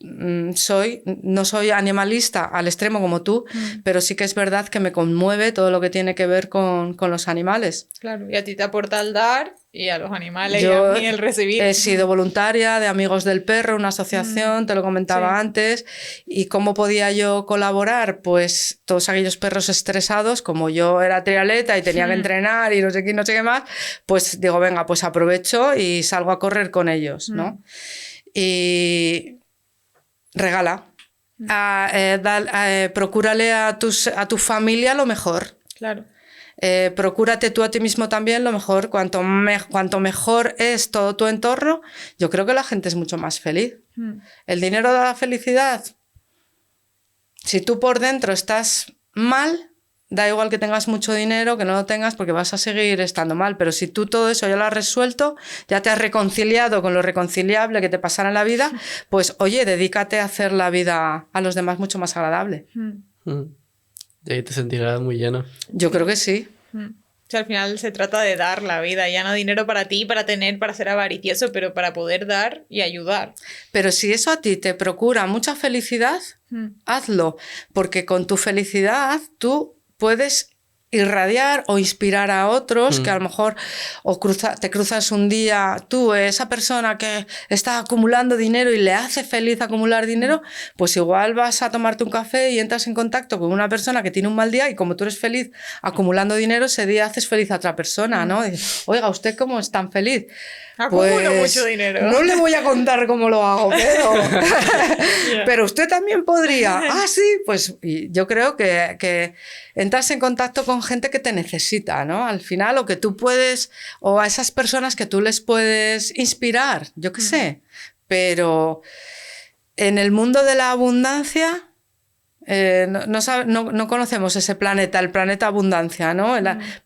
no soy animalista al extremo como tú, pero sí que es verdad que me conmueve todo lo que tiene que ver con los animales. Claro, y a ti te aporta el dar y a los animales Yo y a mí el recibir. He sido voluntaria de Amigos del Perro, una asociación, te lo comentaba antes, y ¿cómo podía yo colaborar? Pues todos aquellos perros estresados, como yo era triatleta y tenía que entrenar y no sé qué, no sé qué más, pues digo, venga, pues aprovecho y salgo a correr con ellos, ¿no? Y regala, procúrale a tu familia lo mejor. Claro. Procúrate tú a ti mismo también lo mejor. Cuanto mejor es todo tu entorno, yo creo que la gente es mucho más feliz. ¿El dinero da la felicidad? Si tú por dentro estás mal, da igual que tengas mucho dinero, que no lo tengas, porque vas a seguir estando mal. Pero si tú todo eso ya lo has resuelto, ya te has reconciliado con lo reconciliable que te pasara en la vida, pues oye, dedícate a hacer la vida a los demás mucho más agradable. Y ahí te sentirás muy lleno. Yo creo que sí. O sea, al final se trata de dar la vida, ya no dinero para ti, para tener, para ser avaricioso, pero para poder dar y ayudar. Pero si eso a ti te procura mucha felicidad, hazlo, porque con tu felicidad tú puedes irradiar o inspirar a otros que a lo mejor te cruzas un día, tú, esa persona que está acumulando dinero y le hace feliz acumular dinero, pues igual vas a tomarte un café y entras en contacto con una persona que tiene un mal día y como tú eres feliz acumulando dinero, ese día haces feliz a otra persona, ¿no? Y dices, oiga, ¿usted cómo es tan feliz? Acumulo mucho dinero. No le voy a contar cómo lo hago, pero usted también podría. Ah, sí, pues yo creo que entras en contacto con gente que te necesita, ¿no? Al final, o que tú puedes, o a esas personas que tú les puedes inspirar, yo qué sé. Pero en el mundo de la abundancia no conocemos ese planeta, el planeta abundancia, ¿no?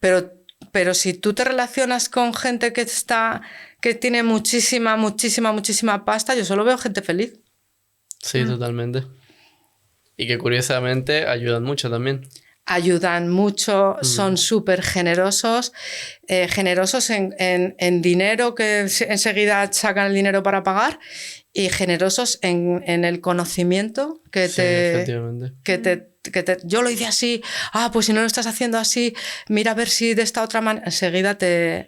Pero si tú te relacionas con gente que tiene muchísima pasta, yo solo veo gente feliz. Sí, totalmente. Y que curiosamente ayudan mucho también. Ayudan mucho, son súper generosos, generosos en dinero, que enseguida sacan el dinero para pagar, y generosos en el conocimiento yo lo hice así, pues si no lo estás haciendo así, mira a ver si de esta otra manera, enseguida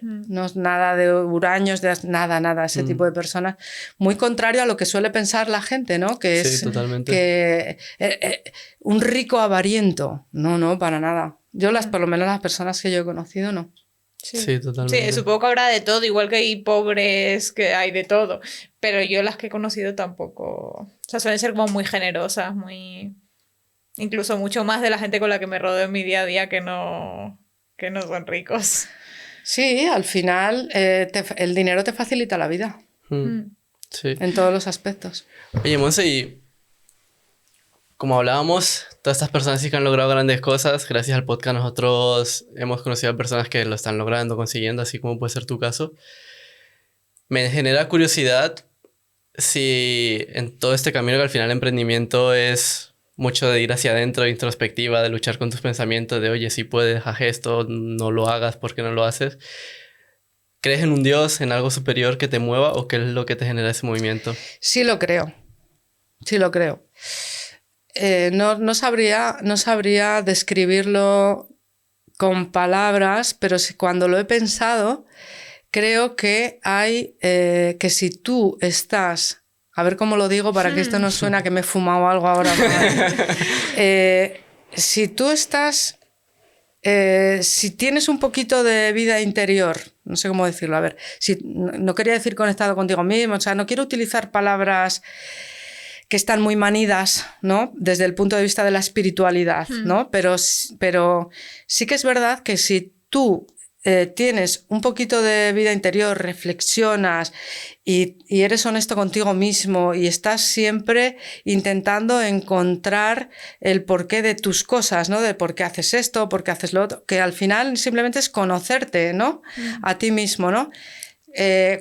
no es nada de huraños, nada, ese tipo de personas, muy contrario a lo que suele pensar la gente, ¿no? Que es totalmente. Un rico avariento, no, para nada. Por lo menos las personas que yo he conocido, no. Sí, totalmente. Sí, supongo que habrá de todo, igual que hay pobres, que hay de todo, pero yo las que he conocido tampoco, o sea, suelen ser como muy generosas, muy... Incluso mucho más de la gente con la que me rodeo en mi día a día que no son ricos. Sí, al final el dinero te facilita la vida. Sí. En todos los aspectos. Oye, Monse, y como hablábamos, todas estas personas sí que han logrado grandes cosas. Gracias al podcast nosotros hemos conocido a personas que lo están logrando, consiguiendo, así como puede ser tu caso. Me genera curiosidad si en todo este camino, que al final el emprendimiento es mucho de ir hacia adentro, de introspectiva, de luchar con tus pensamientos, de oye, si puedes, haz esto, no lo hagas, ¿por qué no lo haces? ¿Crees en un Dios, en algo superior que te mueva o qué es lo que te genera ese movimiento? Sí lo creo. Sí lo creo. No sabría describirlo con palabras, pero cuando lo he pensado, creo que hay que si tú estás, a ver cómo lo digo para que esto no suena que me he fumado algo ahora. Si tú estás, si tienes un poquito de vida interior, no sé cómo decirlo, a ver, no quería decir conectado contigo mismo, o sea, no quiero utilizar palabras que están muy manidas, ¿no? Desde el punto de vista de la espiritualidad, ¿no? Pero sí que es verdad que si tú tienes un poquito de vida interior, reflexionas y eres honesto contigo mismo y estás siempre intentando encontrar el porqué de tus cosas, ¿no? De por qué haces esto, por qué haces lo otro, que al final simplemente es conocerte, ¿no? A ti mismo, ¿no?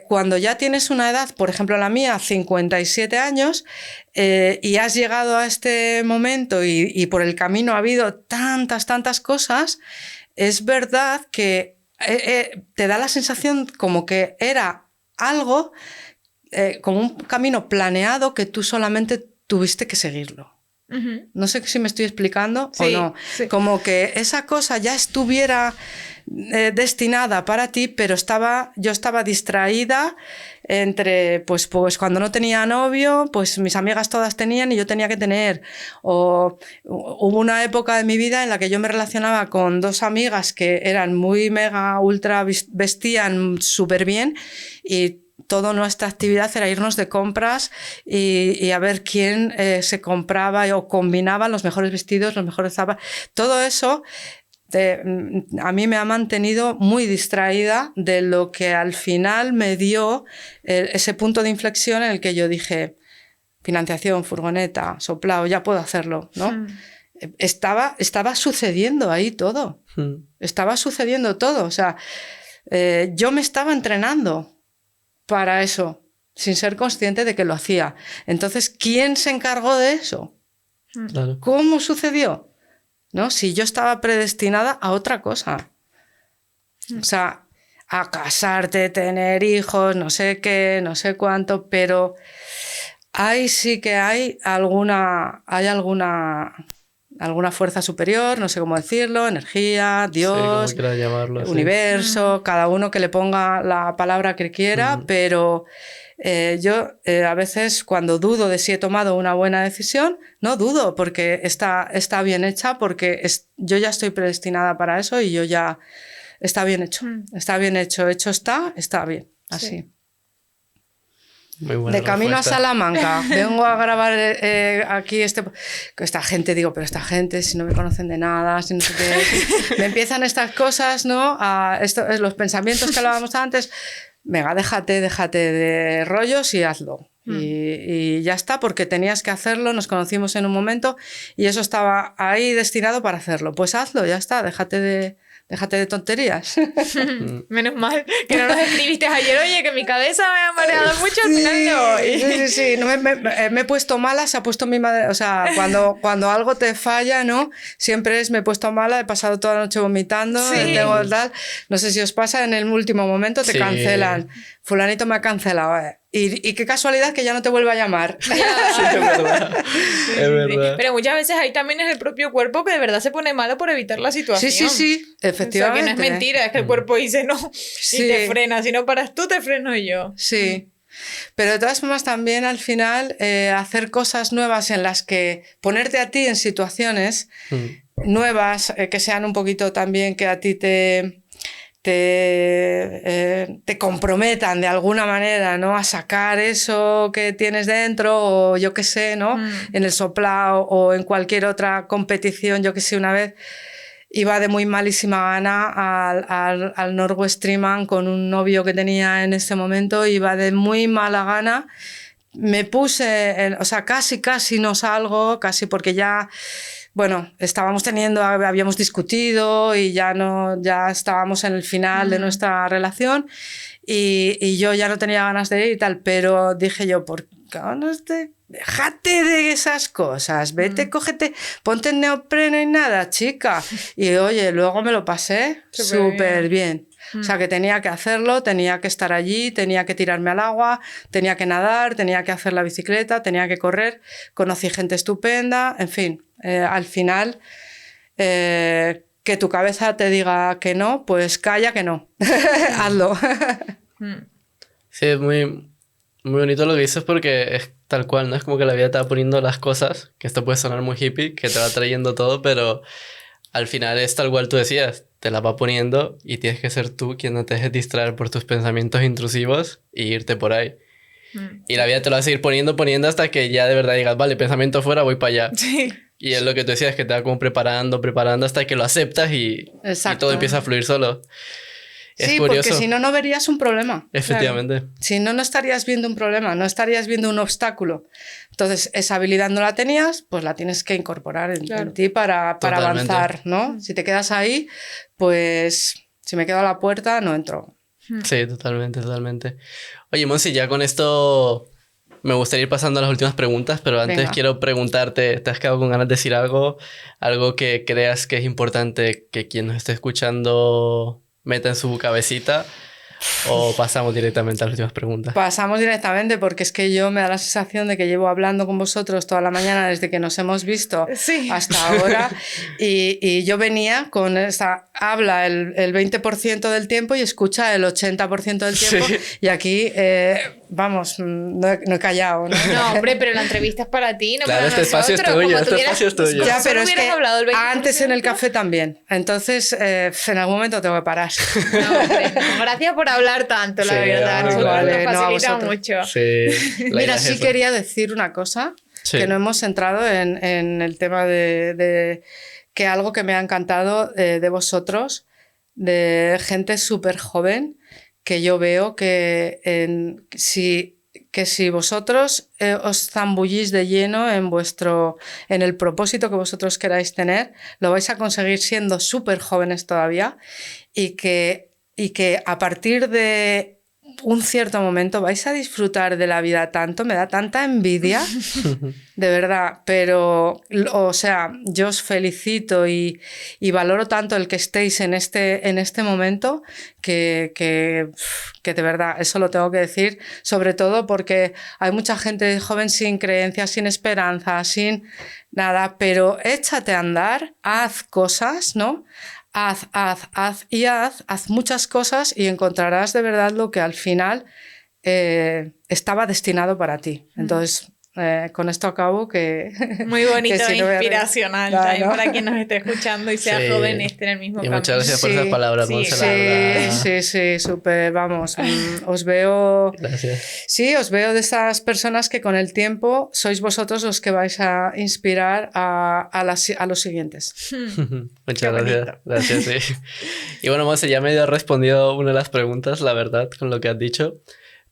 Cuando ya tienes una edad, por ejemplo la mía, 57 años, y has llegado a este momento y por el camino ha habido tantas cosas, es verdad que te da la sensación como que era algo, como un camino planeado que tú solamente tuviste que seguirlo. No sé si me estoy explicando o no. Sí. Como que esa cosa ya estuviera destinada para ti, pero yo estaba distraída entre, pues cuando no tenía novio, pues mis amigas todas tenían y yo tenía que tener. O hubo una época de mi vida en la que yo me relacionaba con dos amigas que eran muy mega, ultra, vestían súper bien y toda nuestra actividad era irnos de compras y a ver quién se compraba o combinaba los mejores vestidos, los mejores zapatos. Todo eso a mí me ha mantenido muy distraída de lo que al final me dio ese punto de inflexión en el que yo dije, financiación, furgoneta, soplado, ya puedo hacerlo, ¿no? Estaba sucediendo ahí todo. Estaba sucediendo todo. O sea, yo me estaba entrenando para eso, sin ser consciente de que lo hacía. Entonces, ¿quién se encargó de eso? Claro. ¿Cómo sucedió? ¿No? Si yo estaba predestinada a otra cosa. O sea, a casarte, tener hijos, no sé qué, no sé cuánto, pero ahí sí que hay alguna fuerza superior, no sé cómo decirlo, energía, Dios, sí, como quieras llamarlo, universo, cada uno que le ponga la palabra que quiera, pero yo a veces cuando dudo de si he tomado una buena decisión, no dudo porque está bien hecha, porque yo ya estoy predestinada para eso y yo ya está bien hecho, hecho está bien, así. Sí. Muy buena de camino respuesta. a Salamanca, vengo a grabar aquí esta gente, digo, pero esta gente si no me conocen de nada, si no sé qué, me empiezan estas cosas, ¿no? Los pensamientos que hablábamos antes, venga, déjate de rollos y hazlo. Y ya está, porque tenías que hacerlo, nos conocimos en un momento y eso estaba ahí destinado para hacerlo. Pues hazlo, ya está, déjate de tonterías. Menos mal que no nos escribiste ayer, oye, que mi cabeza me ha mareado mucho al final de hoy. Sí. No, me he puesto mala, se ha puesto mi madre. O sea, cuando algo te falla, ¿no? Siempre me he puesto mala, he pasado toda la noche vomitando, tengo tal. No sé si os pasa, en el último momento te cancelan. Fulanito me ha cancelado, Y qué casualidad que ya no te vuelva a llamar. Sí, es verdad. Es verdad. Pero muchas veces ahí también es el propio cuerpo que de verdad se pone malo por evitar la situación. Sí, efectivamente. O sea, que no es mentira, es que el cuerpo dice no y te frena. Si no paras tú, te freno yo. Sí. Pero de todas formas también al final hacer cosas nuevas en las que ponerte a ti en situaciones nuevas que sean un poquito también que a ti te te comprometan de alguna manera, ¿no? A sacar eso que tienes dentro, o yo qué sé, ¿no? En el soplao o en cualquier otra competición, yo qué sé, una vez iba de muy malísima gana al Northwest Triman con un novio que tenía en ese momento, iba de muy mala gana. Me puse, o sea, casi no salgo, casi porque ya, bueno, habíamos discutido y ya estábamos en el final de nuestra relación y yo ya no tenía ganas de ir y tal, pero dije yo, déjate de esas cosas, vete, cógete, ponte el neopreno y nada, chica. Y oye, luego me lo pasé súper bien. O sea, que tenía que hacerlo, tenía que estar allí, tenía que tirarme al agua, tenía que nadar, tenía que hacer la bicicleta, tenía que correr, conocí gente estupenda, en fin, al final, que tu cabeza te diga que no, pues calla que no, hazlo. Sí, es muy, muy bonito lo que dices porque es tal cual, ¿no? Es como que la vida te va poniendo las cosas, que esto puede sonar muy hippie, que te va trayendo todo, pero al final es tal cual tú decías, te la va poniendo y tienes que ser tú quien no te dejes distraer por tus pensamientos intrusivos y irte por ahí. Y la vida te lo va a seguir poniendo hasta que ya de verdad digas, vale, pensamiento fuera, voy para allá. Sí. Y es lo que tú decías, que te va como preparando hasta que lo aceptas y todo empieza a fluir solo. Es sí, curioso. porque si no, no verías un problema. Efectivamente. Claro. Si no, no estarías viendo un problema, no estarías viendo un obstáculo. Entonces, esa habilidad no la tenías, pues la tienes que incorporar en ti para avanzar, ¿no? Si te quedas ahí, pues si me quedo a la puerta, no entro. Sí, totalmente. Oye, Monsi, ya con esto me gustaría ir pasando a las últimas preguntas, pero antes quiero preguntarte, ¿te has quedado con ganas de decir algo? Algo que creas que es importante que quien nos esté escuchando meta en su cabecita, o pasamos directamente a las últimas preguntas. Pasamos directamente porque es que yo me da la sensación de que llevo hablando con vosotros toda la mañana desde que nos hemos visto hasta ahora y yo venía con esa habla el 20% del tiempo y escucha el 80% del tiempo y aquí vamos, no he callado, ¿no? No, hombre, pero la entrevista es para ti, no claro, para este nosotros. espacio es tuyo. Ya, pero es que hablado el 20%. Antes en el café también, entonces en algún momento tengo que parar. No, hombre, gracias por hablar tanto, la verdad. Nos facilita mucho. Sí, mira, sí quería decir una cosa, que no hemos entrado en el tema de que algo que me ha encantado de vosotros, de gente súper joven, que yo veo que si vosotros os zambullís de lleno en el propósito que vosotros queráis tener, lo vais a conseguir siendo súper jóvenes todavía y que a partir de un cierto momento vais a disfrutar de la vida tanto, me da tanta envidia, de verdad, pero, o sea, yo os felicito y valoro tanto el que estéis en este momento que de verdad, eso lo tengo que decir, sobre todo porque hay mucha gente joven sin creencias, sin esperanza, sin nada, pero échate a andar, haz cosas, ¿no? Haz muchas cosas y encontrarás de verdad lo que al final estaba destinado para ti. Entonces, con esto acabo que... Muy bonito que e inspiracional también para quien nos esté escuchando y sea joven esté en el mismo camino. Muchas gracias por esas palabras, Monse. Sí, súper, vamos. Os veo... Gracias. Sí, os veo de esas personas que con el tiempo sois vosotros los que vais a inspirar a los siguientes. Muchas gracias. Gracias, sí. Y bueno, Monse, ya medio has respondido una de las preguntas, la verdad, con lo que has dicho.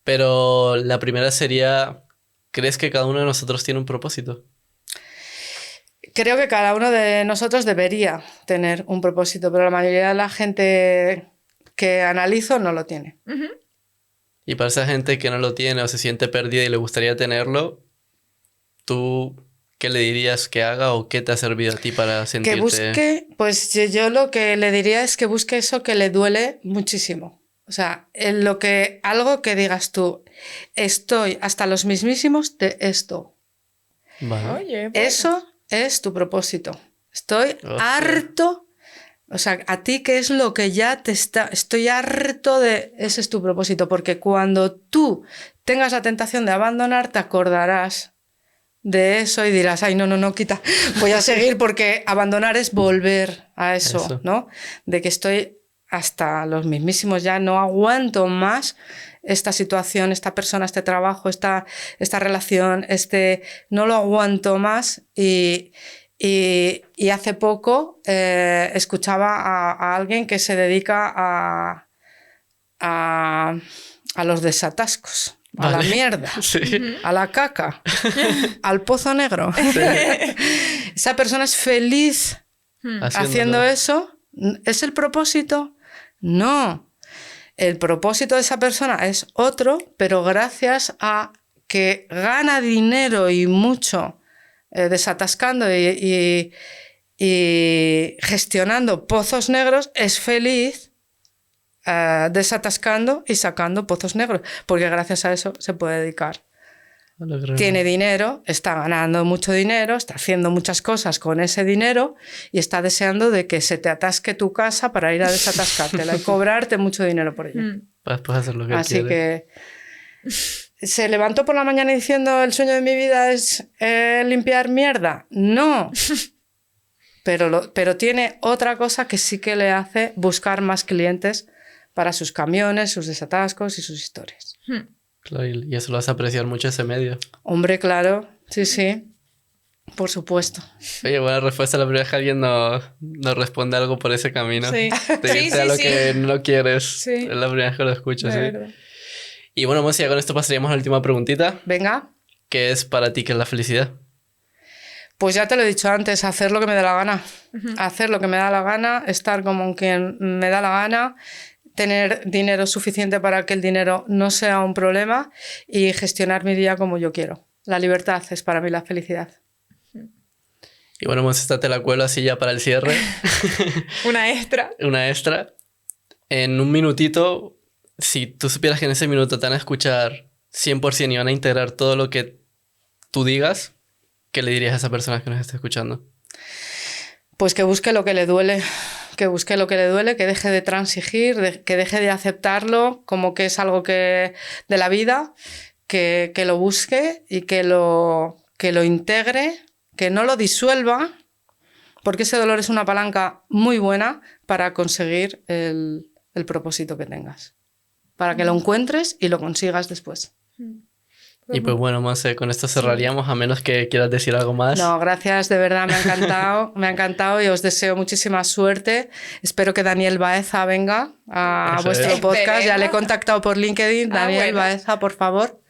Pero la primera sería... ¿Crees que cada uno de nosotros tiene un propósito? Creo que cada uno de nosotros debería tener un propósito, pero la mayoría de la gente que analizo no lo tiene. Y para esa gente que no lo tiene o se siente perdida y le gustaría tenerlo, ¿tú qué le dirías que haga o qué te ha servido a ti para sentirte...? Que busque, pues yo lo que le diría es que busque eso que le duele muchísimo. O sea, algo que digas tú, estoy hasta los mismísimos de esto. Vale. Oye, bueno. Eso es tu propósito. Estoy harto. O sea, a ti, ¿qué es lo que ya te está...? Estoy harto de... Ese es tu propósito, porque cuando tú tengas la tentación de abandonar, te acordarás de eso y dirás, ay, no, quita, voy a seguir, porque abandonar es volver a eso, ¿no? De que estoy hasta los mismísimos ya no aguanto más esta situación, esta persona, este trabajo, esta relación, no lo aguanto más y hace poco escuchaba a alguien que se dedica a los desatascos, a la mierda, Sí. a la caca, al pozo negro. Esa persona es feliz haciendo eso. ¿Es el propósito? No. El propósito de esa persona es otro, pero gracias a que gana dinero y mucho desatascando y gestionando pozos negros, es feliz desatascando y sacando pozos negros, porque gracias a eso se puede dedicar. Tiene dinero, está ganando mucho dinero, está haciendo muchas cosas con ese dinero y está deseando de que se te atasque tu casa para ir a desatascártela y cobrarte mucho dinero por ello. Para después hacer lo que Así quiere. que ¿se levantó por la mañana diciendo el sueño de mi vida es limpiar mierda? No. Pero tiene otra cosa que sí que le hace buscar más clientes para sus camiones, sus desatascos y sus historias. Claro, y eso lo hace apreciar mucho ese medio. Hombre, claro, sí, por supuesto. Oye, buena respuesta. La primera vez que alguien nos responde algo por ese camino. Sí. De irte a lo que no quieres. Sí. Es la primera vez que lo escucho, De sí. verdad. Y bueno, Monse, ya con esto pasaríamos a la última preguntita. Venga, ¿Qué es para ti qué es la felicidad? pues ya te lo he dicho antes, hacer lo que me dé la gana. Hacer lo que me da la gana, estar como quien me da la gana, tener dinero suficiente para que el dinero no sea un problema y gestionar mi día como yo quiero. La libertad es para mí la felicidad. Y bueno, Monse, esta te la cuelo así ya para el cierre. Una extra. Una extra. En un minutito, si tú supieras que en ese minuto te van a escuchar 100% y van a integrar todo lo que tú digas, ¿qué le dirías a esa persona que nos está escuchando? Pues que busque lo que le duele, que busque lo que le duele, que deje de transigir, que deje de aceptarlo como que es algo de la vida, que lo busque y que lo integre, que no lo disuelva, porque ese dolor es una palanca muy buena para conseguir el propósito que tengas, para que lo encuentres y lo consigas después. Y pues bueno, Monse, con esto cerraríamos, a menos que quieras decir algo más. No, gracias, de verdad, me ha encantado y os deseo muchísima suerte. Espero que Daniel Baeza venga a Eso vuestro es. podcast. Ya le he contactado por LinkedIn. Daniel bueno. Baeza, por favor,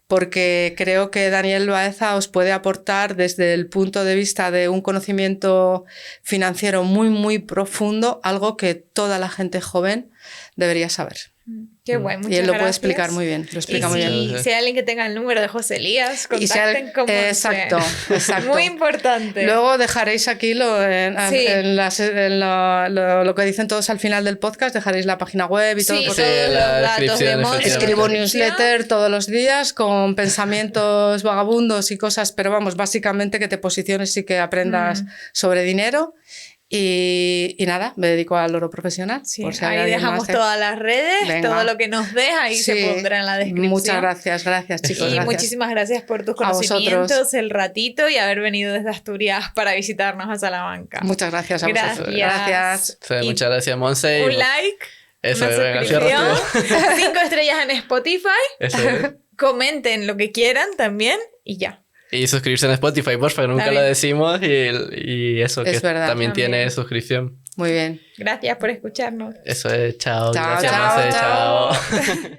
porque creo que Daniel Baeza os puede aportar desde el punto de vista de un conocimiento financiero muy, muy profundo, algo que toda la gente joven debería saber. Qué guay, muchas Y él lo puede gracias. explicar muy bien, lo explica muy bien. Y si hay alguien que tenga el número de José Elías, Y si hay- contacten con exacto, Monse. exacto. Muy importante. Luego dejaréis aquí Sí. lo que dicen todos al final del podcast, dejaréis la página web y todo. Sí, porque todos la los datos de descripción, Monse. efectivamente. escribo newsletter todos los días con pensamientos vagabundos y cosas, pero vamos, básicamente que te posiciones y que aprendas sobre dinero. Y nada, me dedico al oro profesional. Sí, por si hay ahí alguien dejamos más, todas las redes, Venga. todo lo que nos des, ahí Sí. se pondrá en la descripción. Muchas gracias chicos. Y gracias. muchísimas gracias por tus A vosotros. conocimientos, el ratito y haber venido desde Asturias para visitarnos a Salamanca. Muchas gracias a vosotros. Gracias. Gracias. Sí, Y muchas gracias, Monse. Un like, Eso una es, venga, cierra suscripción, tú. 5 estrellas en Spotify, Eso es. comenten lo que quieran también y ya. Y suscribirse en Spotify, porfa, que nunca También. lo decimos. Y eso, Es que verdad. también También. tiene suscripción. Muy bien. Gracias por escucharnos. Eso es, chao. Chao, Gracias, chao, Monse, chao. chao.